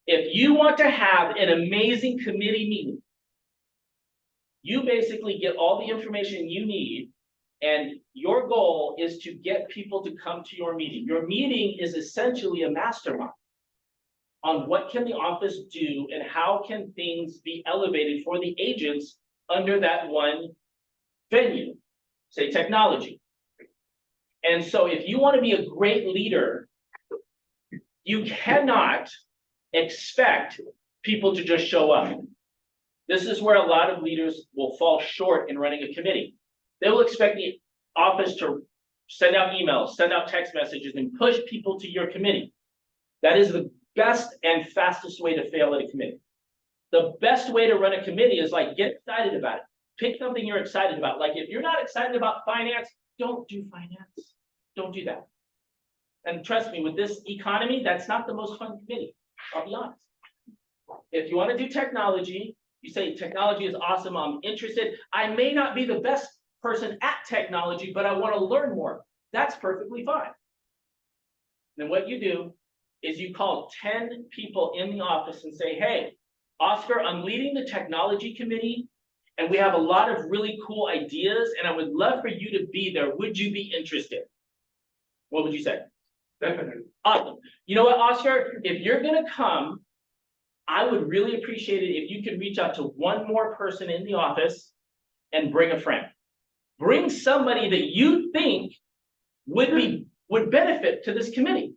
If you want to have an amazing committee meeting, you basically get all the information you need, and your goal is to get people to come to your meeting. Your meeting is essentially a mastermind on what can the office do and how can things be elevated for the agents under that one venue, say technology. And so if you want to be a great leader, you cannot expect people to just show up. This is where a lot of leaders will fall short in running a committee. They will expect the office to send out emails, send out text messages, and push people to your committee. That is the best and fastest way to fail at a committee. The best way to run a committee is like, get excited about it. Pick something you're excited about. Like if you're not excited about finance, don't do finance. Don't do that. And trust me, with this economy, that's not the most fun committee. I'll be honest. If you want to do technology, you say technology is awesome, I'm interested. I may not be the best person at technology, but I want to learn more. That's perfectly fine. Then what you do is you call 10 people in the office and say, hey, Oscar, I'm leading the technology committee, and we have a lot of really cool ideas, and I would love for you to be there. Would you be interested? What would you say? Definitely. Awesome. You know what, Oscar? If you're gonna come, I would really appreciate it if you could reach out to one more person in the office and bring a friend. Bring somebody that you think would benefit to this committee.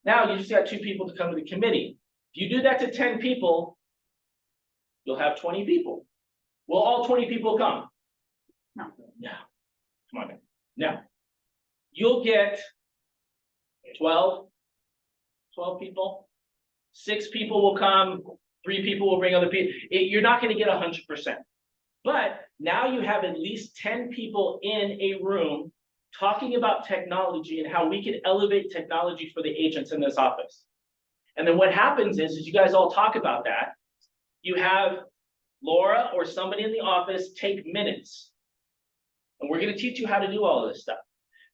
Now you just got 2 people to come to the committee. If you do that to 10 people, you'll have 20 people. Will all 20 people come? No. No. Come on, man. No. You'll get 12 people. 6 people will come, 3 people will bring other people. You're not going to get 100%. But now you have at least 10 people in a room talking about technology and how we can elevate technology for the agents in this office. And then what happens is you guys all talk about that. You have Laura or somebody in the office take minutes. And we're going to teach you how to do all of this stuff.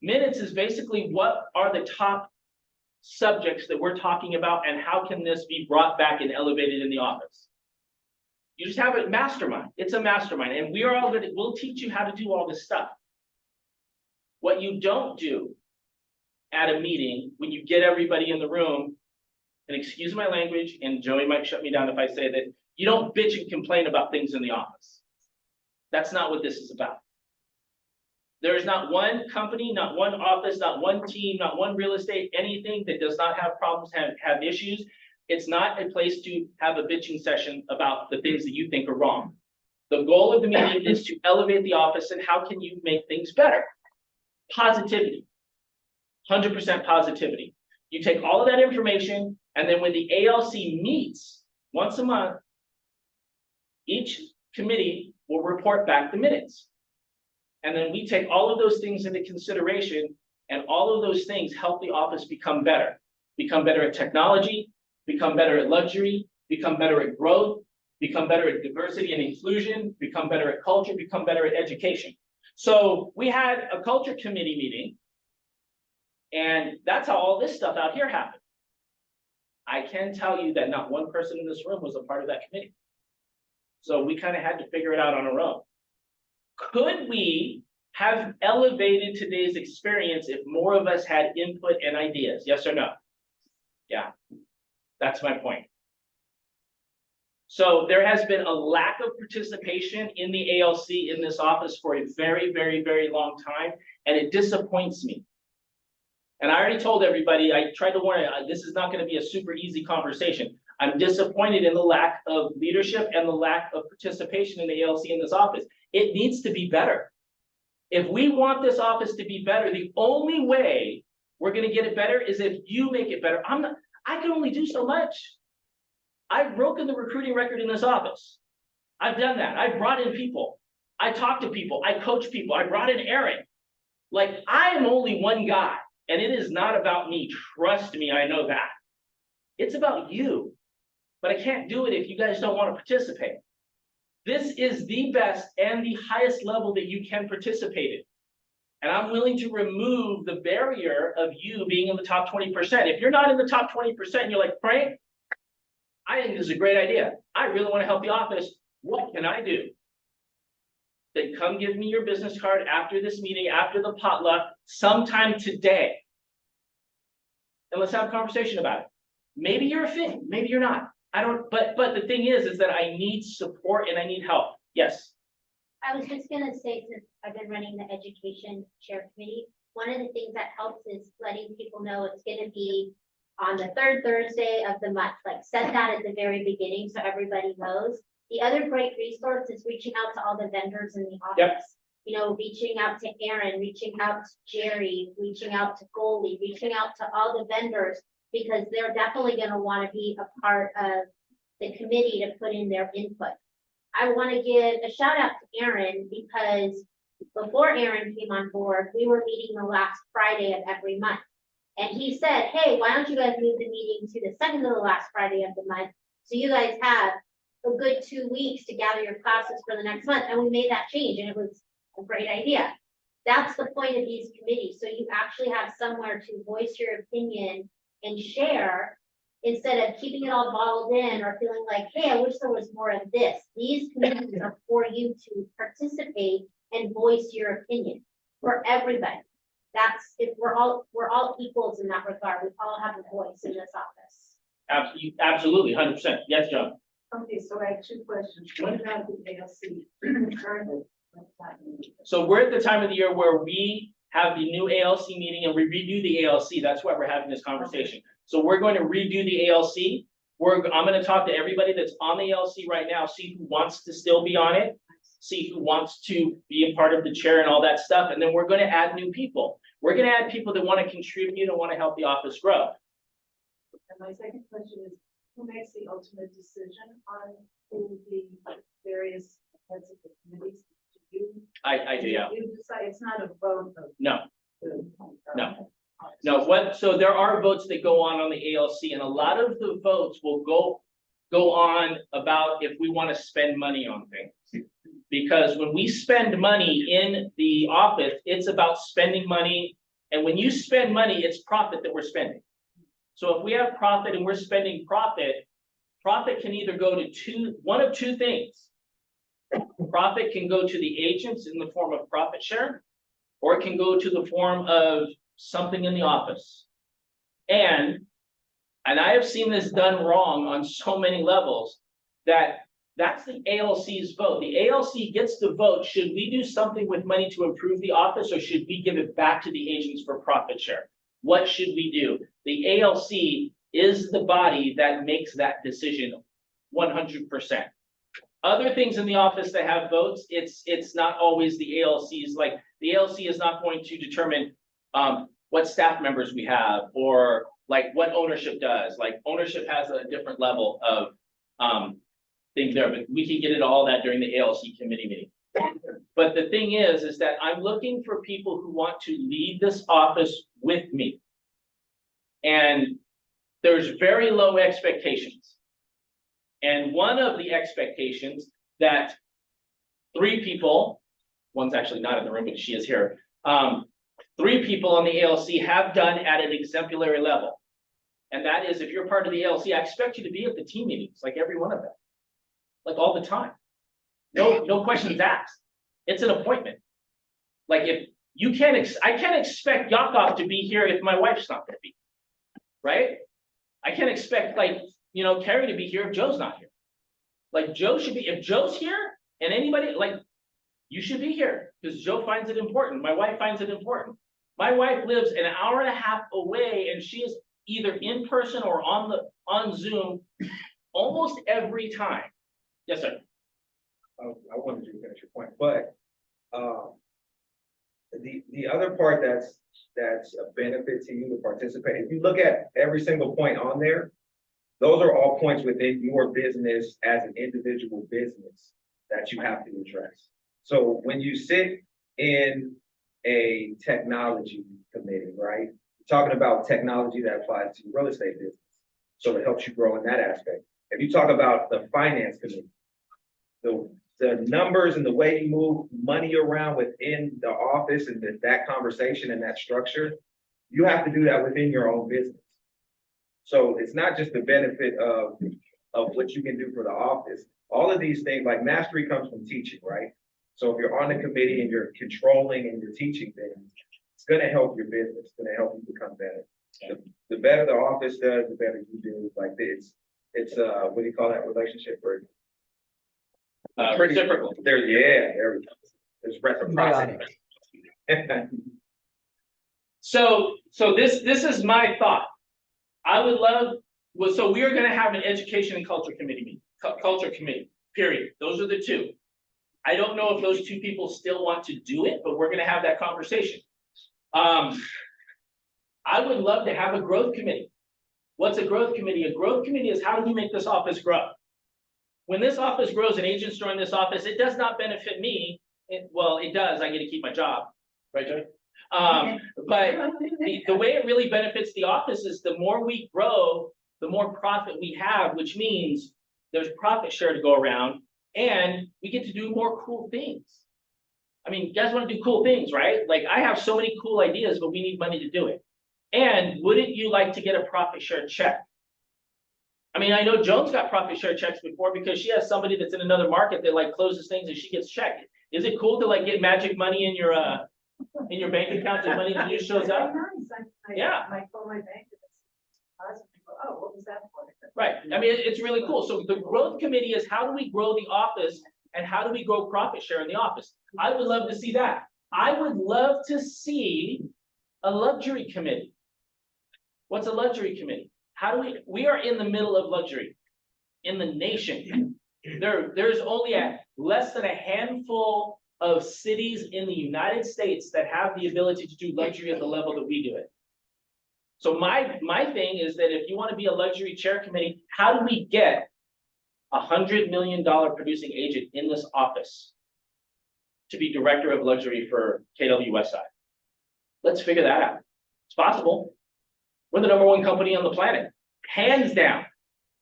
Minutes is basically what are the top subjects that we're talking about and how can this be brought back and elevated in the office. You just have a mastermind. It's a mastermind. And we'll teach you how to do all this stuff. What you don't do at a meeting when you get everybody in the room, and excuse my language, and Joey might shut me down if I say that, you don't bitch and complain about things in the office. That's not what this is about. There is not one company, not one office, not one team, not one real estate, anything that does not have problems, have issues. It's not a place to have a bitching session about the things that you think are wrong. The goal of the meeting is to elevate the office and how can you make things better? Positivity, 100% positivity. You take all of that information, and then when the ALC meets once a month, each committee will report back the minutes. And then we take all of those things into consideration, and all of those things help the office become better at technology, become better at luxury, become better at growth, become better at diversity and inclusion, become better at culture, become better at education. So we had a culture committee meeting, and that's how all this stuff out here happened. I can tell you that not one person in this room was a part of that committee. So we kind of had to figure it out on our own. Could we have elevated today's experience if more of us had input and ideas? Yes or no? Yeah, that's my point. So there has been a lack of participation in the ALC in this office for a very, very, very long time, and it disappoints me. And I already told everybody, I tried to warn you, this is not going to be a super easy conversation. I'm disappointed in the lack of leadership and the lack of participation in the ALC in this office. It needs to be better. If we want this office to be better, the only way we're going to get it better is if you make it better. I can only do so much. I've broken the recruiting record in this office. I've done that. I brought in people. I talked to people. I coached people. I brought in Eric. Like, I am only one guy, and it is not about me. Trust me, I know that. It's about you. But I can't do it if you guys don't want to participate. This is the best and the highest level that you can participate in. And I'm willing to remove the barrier of you being in the top 20%. If you're not in the top 20%, you're like, Frank, I think this is a great idea. I really want to help the office. What can I do? Then come give me your business card after this meeting, after the potluck, sometime today. And let's have a conversation about it. Maybe you're a fit, maybe you're not. I don't, but the thing is that I need support and I need help. Yes. I was just gonna say, since I've been running the education chair committee, one of the things that helps is letting people know it's gonna be on the third Thursday of the month, like set that at the very beginning so everybody knows. The other great resource is reaching out to all the vendors in the Yep. office. You know, reaching out to Aaron, reaching out to Jerry, reaching out to Goldie, reaching out to all the vendors, because they're definitely gonna wanna be a part of the committee to put in their input. I wanna give a shout out to Aaron, because before Aaron came on board, we were meeting the last Friday of every month. And he said, hey, why don't you guys move the meeting to the second to the last Friday of the month? So you guys have a good 2 weeks to gather your classes for the next month. And we made that change, and it was a great idea. That's the point of these committees. So you actually have somewhere to voice your opinion and share, instead of keeping it all bottled in or feeling like, hey, I wish there was more of this. These committees are for you to participate and voice your opinion for everybody. That's, if we're all equals in that regard. We all have a voice in this office. Absolutely, 100%. Yes, John. Okay, so I have two questions. What about the ALC? So we're at the time of the year where we have the new ALC meeting and we redo the ALC. That's why we're having this conversation. So we're going to redo the ALC. I'm going to talk to everybody that's on the ALC right now, see who wants to still be on it, see who wants to be a part of the chair and all that stuff. And then we're going to add new people. We're going to add people that want to contribute and want to help the office grow. And my second question is, who makes the ultimate decision on who the various heads of the committees do you? I do, yeah. You decide, it's not a vote of. No. the- No. No, so there are votes that go on the ALC, and a lot of the votes will go on about if we want to spend money on things. Because when we spend money in the office, it's about spending money, and when you spend money, it's profit that we're spending. So if we have profit and we're spending profit, profit can either go to one of two things. Profit can go to the agents in the form of profit share, or it can go to the form of something in the office. And I have seen this done wrong on so many levels, that's the ALC's vote. The ALC gets to vote, should we do something with money to improve the office, or should we give it back to the agents for profit share? What should we do? The ALC is the body that makes that decision 100%. Other things in the office that have votes, it's not always the ALC's, like the ALC is not going to determine what staff members we have, or like what ownership does. Like ownership has a different level of things there, but we can get into all that during the ALC committee meeting. But the thing is that I'm looking for people who want to lead this office with me. And there's very low expectations. And one of the expectations that 3 people, one's actually not in the room, but she is here. 3 people on the ALC have done at an exemplary level. And that is, if you're part of the ALC, I expect you to be at the team meetings, like every one of them. Like all the time. No questions asked. It's an appointment. Like if you can't, I can't expect Yakov to be here if my wife's not gonna be. Right? I can't expect Carrie to be here if Joe's not here. Like Joe should be, if Joe's here and anybody, you should be here because Joe finds it important. My wife finds it important. My wife lives an hour and a half away and she is either in person or on Zoom almost every time. Yes, sir. I wanted you to finish your point, but the other part that's a benefit to you to participate, if you look at every single point on there, those are all points within your business as an individual business that you have to address. So when you sit in a technology committee, right? You're talking about technology that applies to real estate business. So it helps you grow in that aspect. If you talk about the finance committee, the numbers and the way you move money around within the office and that conversation and that structure, you have to do that within your own business. So it's not just the benefit of what you can do for the office. All of these things, like mastery comes from teaching, right? So if you're on the committee and you're controlling and you're teaching things, it's gonna help your business, it's gonna help you become better. The better the office does, the better you do. Like it's what do you call that relationship? Reciprocal. There we go. There's reciprocity. So this is my thought. I would love, well, so we are gonna have an education and culture committee meeting, culture committee, period. Those are the two. I don't know if those two people still want to do it, but we're gonna have that conversation. I would love to have a growth committee. What's a growth committee? A growth committee is how do we make this office grow? When this office grows and agents join this office, it does not benefit me. Well, it does, I get to keep my job, right, Joey? But the way it really benefits the office is the more we grow, the more profit we have, which means there's profit share to go around and we get to do more cool things. I mean, you guys want to do cool things, right? Like I have so many cool ideas, but we need money to do it. And wouldn't you like to get a profit share check? I mean, I know Joan's got profit share checks before because she has somebody that's in another market that like closes things and she gets checked. Is it cool to like get magic money in your bank account and money just shows up? Yeah. I call my bank. Oh, what was that for? Right. I mean, it's really cool. So the growth committee is how do we grow the office and how do we grow profit share in the office? I would love to see that. I would love to see a luxury committee. What's a luxury committee? How do we are in the middle of luxury in the nation. There's only less than a handful of cities in the United States that have the ability to do luxury at the level that we do it. So my thing is that if you want to be a luxury chair committee, how do we get $100 million producing agent in this office to be director of luxury for KW Westside? Let's figure that out. It's possible. We're the #1 company on the planet, hands down.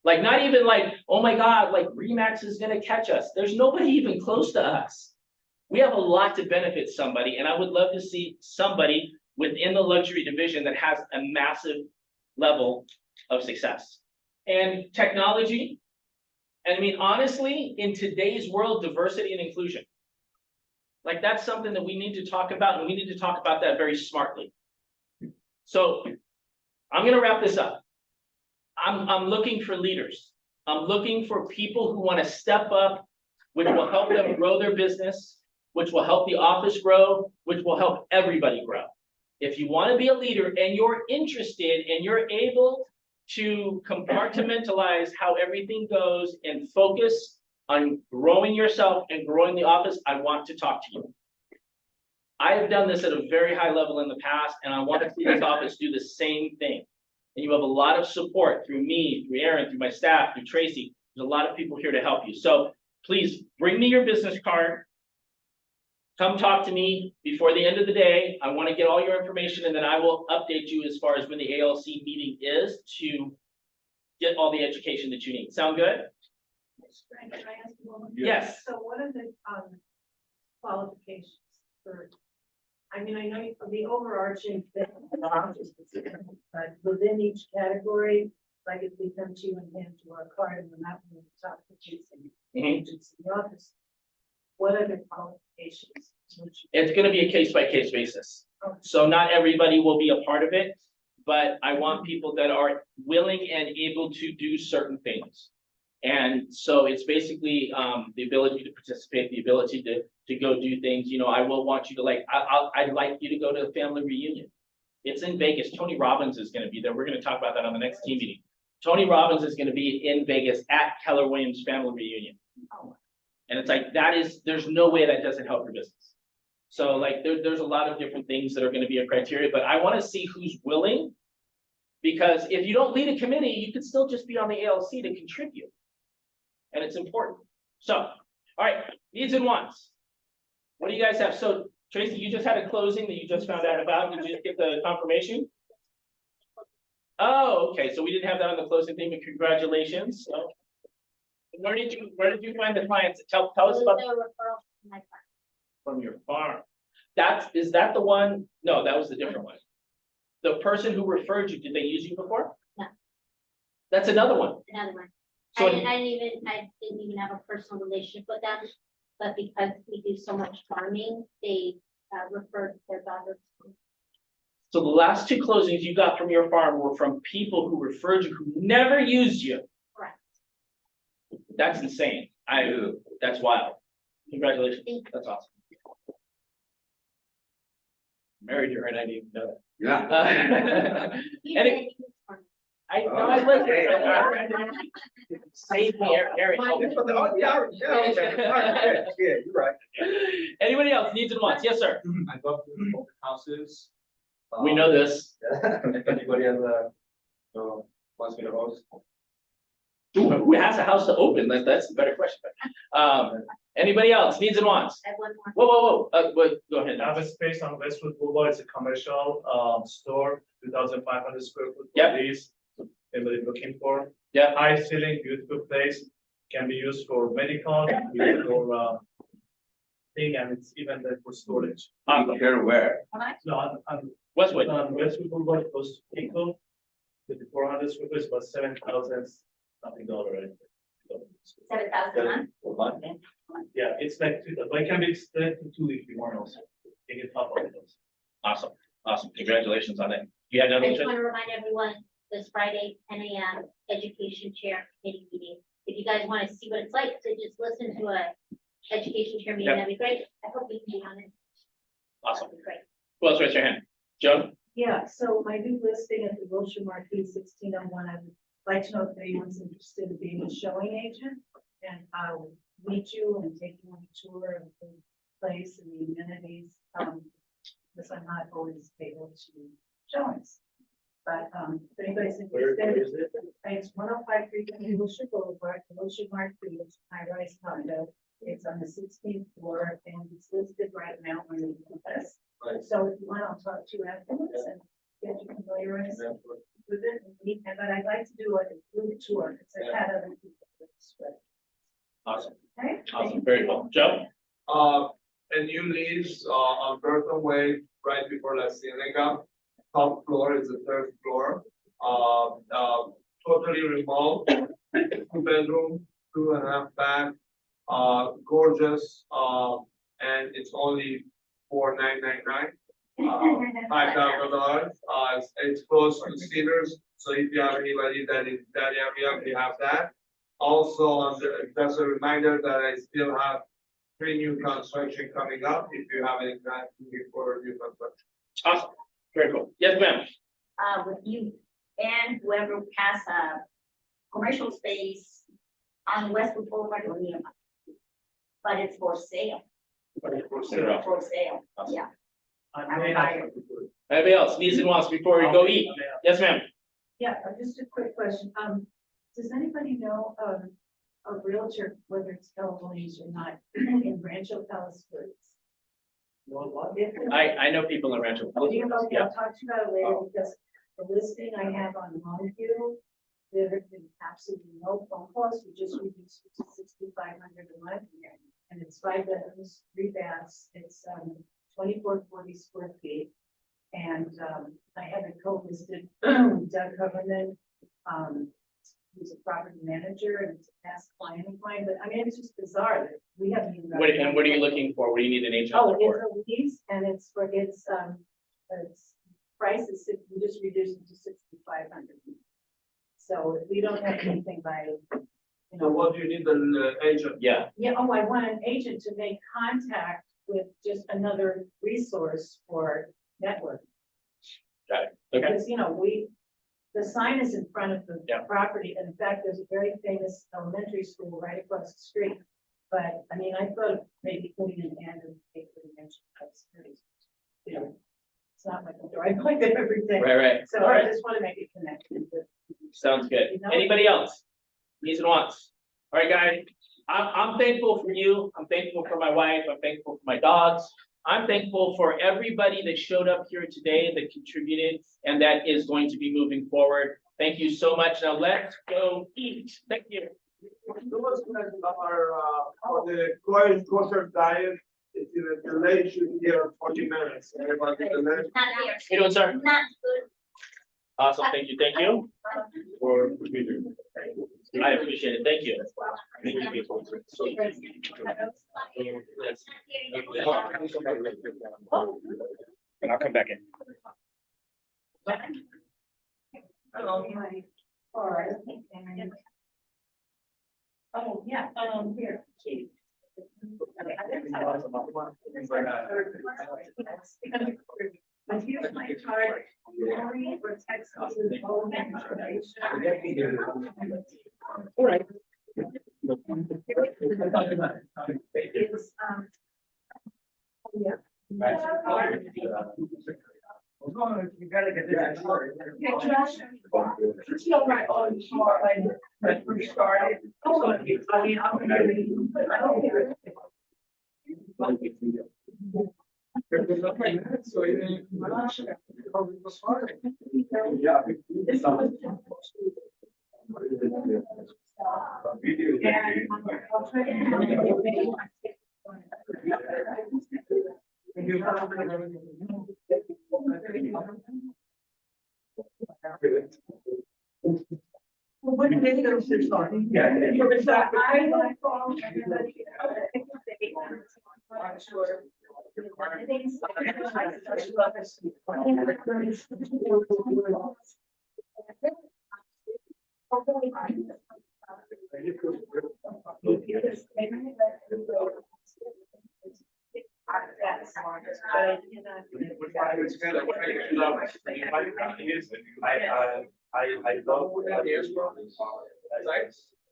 Like not even like, oh my God, like Remax is gonna catch us. There's nobody even close to us. We have a lot to benefit somebody, and I would love to see somebody within the luxury division that has a massive level of success. And technology, I mean, honestly, in today's world, diversity and inclusion. Like that's something that we need to talk about, and we need to talk about that very smartly. So I'm gonna wrap this up. I'm looking for leaders. I'm looking for people who want to step up, which will help them grow their business, which will help the office grow, which will help everybody grow. If you want to be a leader and you're interested and you're able to compartmentalize how everything goes and focus on growing yourself and growing the office, I want to talk to you. I have done this at a very high level in the past, and I want to see this office do the same thing. And you have a lot of support through me, through Aaron, through my staff, through Tracy. There's a lot of people here to help you. So please bring me your business card. Come talk to me before the end of the day. I want to get all your information, and then I will update you as far as when the ALC meeting is to get all the education that you need. Sound good? Can I ask you one more? Yes. So what are the qualifications for, I mean, I know the overarching thing, but within each category, like if we come to you and hand you our card and we're not going to talk to you agents in the office, what are the qualifications? It's going to be a case-by-case basis. So not everybody will be a part of it, but I want people that are willing and able to do certain things. And so it's basically the ability to participate, the ability to go do things. You know, I will want you to like, I'd like you to go to a family reunion. It's in Vegas. Tony Robbins is going to be there. We're going to talk about that on the next team meeting. Tony Robbins is going to be in Vegas at Keller Williams family reunion. And it's like, there's no way that doesn't help your business. So like, there's a lot of different things that are going to be a criteria, but I want to see who's willing, because if you don't lead a committee, you could still just be on the ALC to contribute. And it's important. So, all right, needs and wants. What do you guys have? So Tracy, you just had a closing that you just found out about. Did you just get the confirmation? Oh, okay. So we didn't have that on the closing thing, but congratulations. So where did you find the clients? Tell us about The referral from my farm. from your farm. Is that the one? No, that was the different one. The person who referred you, did they use you before? No. That's another one. Another one. So I didn't even have a personal relationship with them, but because we do so much farming, they referred their daughters. So the last two closings you got from your farm were from people who referred you, who never used you. Correct. That's insane. That's wild. Congratulations. That's awesome. Married her and I didn't even know that. Yeah. And Save me, Eric. Oh, yeah, yeah, you're right. Anybody else needs and wants? Yes, sir. I go up to open houses. We know this. If anybody has wants me to host. Who has a house to open? That's a better question. Anybody else needs and wants? I have one more. Whoa, go ahead. I have a space on Westwood Boulevard, it's a commercial store, 2,500 square foot. Yep. Lease. Everybody looking for. Yeah. High ceiling, beautiful place, can be used for medical, can be used for thing, and it's even there for storage. Here where? No, on Westwood. Westwood Boulevard, close to Pico, with the 400 square foot, about 7,000 something dollar, right? 7,000 a month? Yeah, it's like, but it can be split to two if you want also. Take it up on those. Awesome. Congratulations on it. You had another I just one? want to remind everyone, this Friday, 10 a.m. education chair committee meeting. If you guys want to see what it's like to just listen to a education chair meeting, Yep. that'd be great. I hope you can be on it. Awesome. That'd be great. Who else raised your hand? Joe? Yeah, so my new listing at the Wilshire Marquee 1601, I'd like to know if anyone's interested in being a showing agent. And I'll meet you and take you on a tour of the place and the amenities. Because I'm not always able to showings. But if anybody's interested, it's 105 320 Wilshire Boulevard, the Wilshire Marquee, it's high-rise condo. It's on the 16th floor and it's listed right now on the list. So if you want, I'll talk to you afterwards and get you familiarized with it. But I'd like to do a group tour because I've had other people do this. Awesome. Okay? Very cool. Joe? A new lease, on Burton Way, right before La Cienega. Top floor is the third floor. Totally remote, 2-bedroom, 2.5 bath, gorgeous, and it's only $4,999. $5,000. It's close to Cedars, so if you have anybody that is that area, we have that. Also, just a reminder that I still have 3 new construction coming up, if you have any plans for new construction. Awesome. Very cool. Yes, ma'am. With you and whoever has a commercial space on Westwood Boulevard or nearby. But it's for sale, for sale, yeah. Anybody else needs and wants before we go eat? Yes, ma'am. Yeah, just a quick question. Does anybody know a realtor, whether it's Californians or not, in Rancho Palos Verdes? I know people in Rancho. Okay, I'll talk to you about it later because the listing I have on Longview, there have been absolutely no phone calls. We just reduced it to 6,500 a month. And it's 5 bedrooms, 3 baths. It's 2440 square feet. And I had a co-listed Doug Covenant, who's a property manager and it's a past client of mine. But I mean, it's just bizarre that we haven't even. What are you looking for? What do you need an agent Oh, for? it's a lease and it's price is, we just reduced it to 6,500. So if we don't have anything by, you So know. what do you need the agent? Yeah. Yeah, oh, I want an agent to make contact with just another resource for network. Got it. Okay. Because, you know, the sign is in front of the Yeah. property, and in fact, there's a very famous elementary school right across the street. But, I mean, I thought of maybe putting an ad in the paper and mention that's pretty, you know, it's not like a driveway there every day. Right. So All I right. just want to make it connected with. Sounds good. You know? Anybody else? Needs and wants? All right, guys. I'm thankful for you. I'm thankful for my wife. I'm thankful for my dogs. I'm thankful for everybody that showed up here today, that contributed, and that is going to be moving forward. Thank you so much. Now let's go eat. Thank you. Those guys are, for the kosher diet, it's in a delay should be here 40 minutes. Everybody delay. Not here. How you doing, sir? Not good. Awesome. Thank you. Thank you. I appreciate it. Thank you. And I'll come back in. Hello. All right. Oh, yeah, here. But here's my card. or text me all the information. All right. It's, yeah. You gotta get this. Okay, Josh. You feel right on smart, like, when we started. Oh, I mean, I'm gonna. I don't care. Well, what day goes this on? Yeah. So I like all everybody. I'm sure. I think it's- I love that.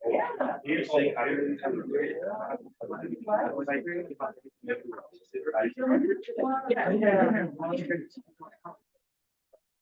Yeah. You say, I Yeah.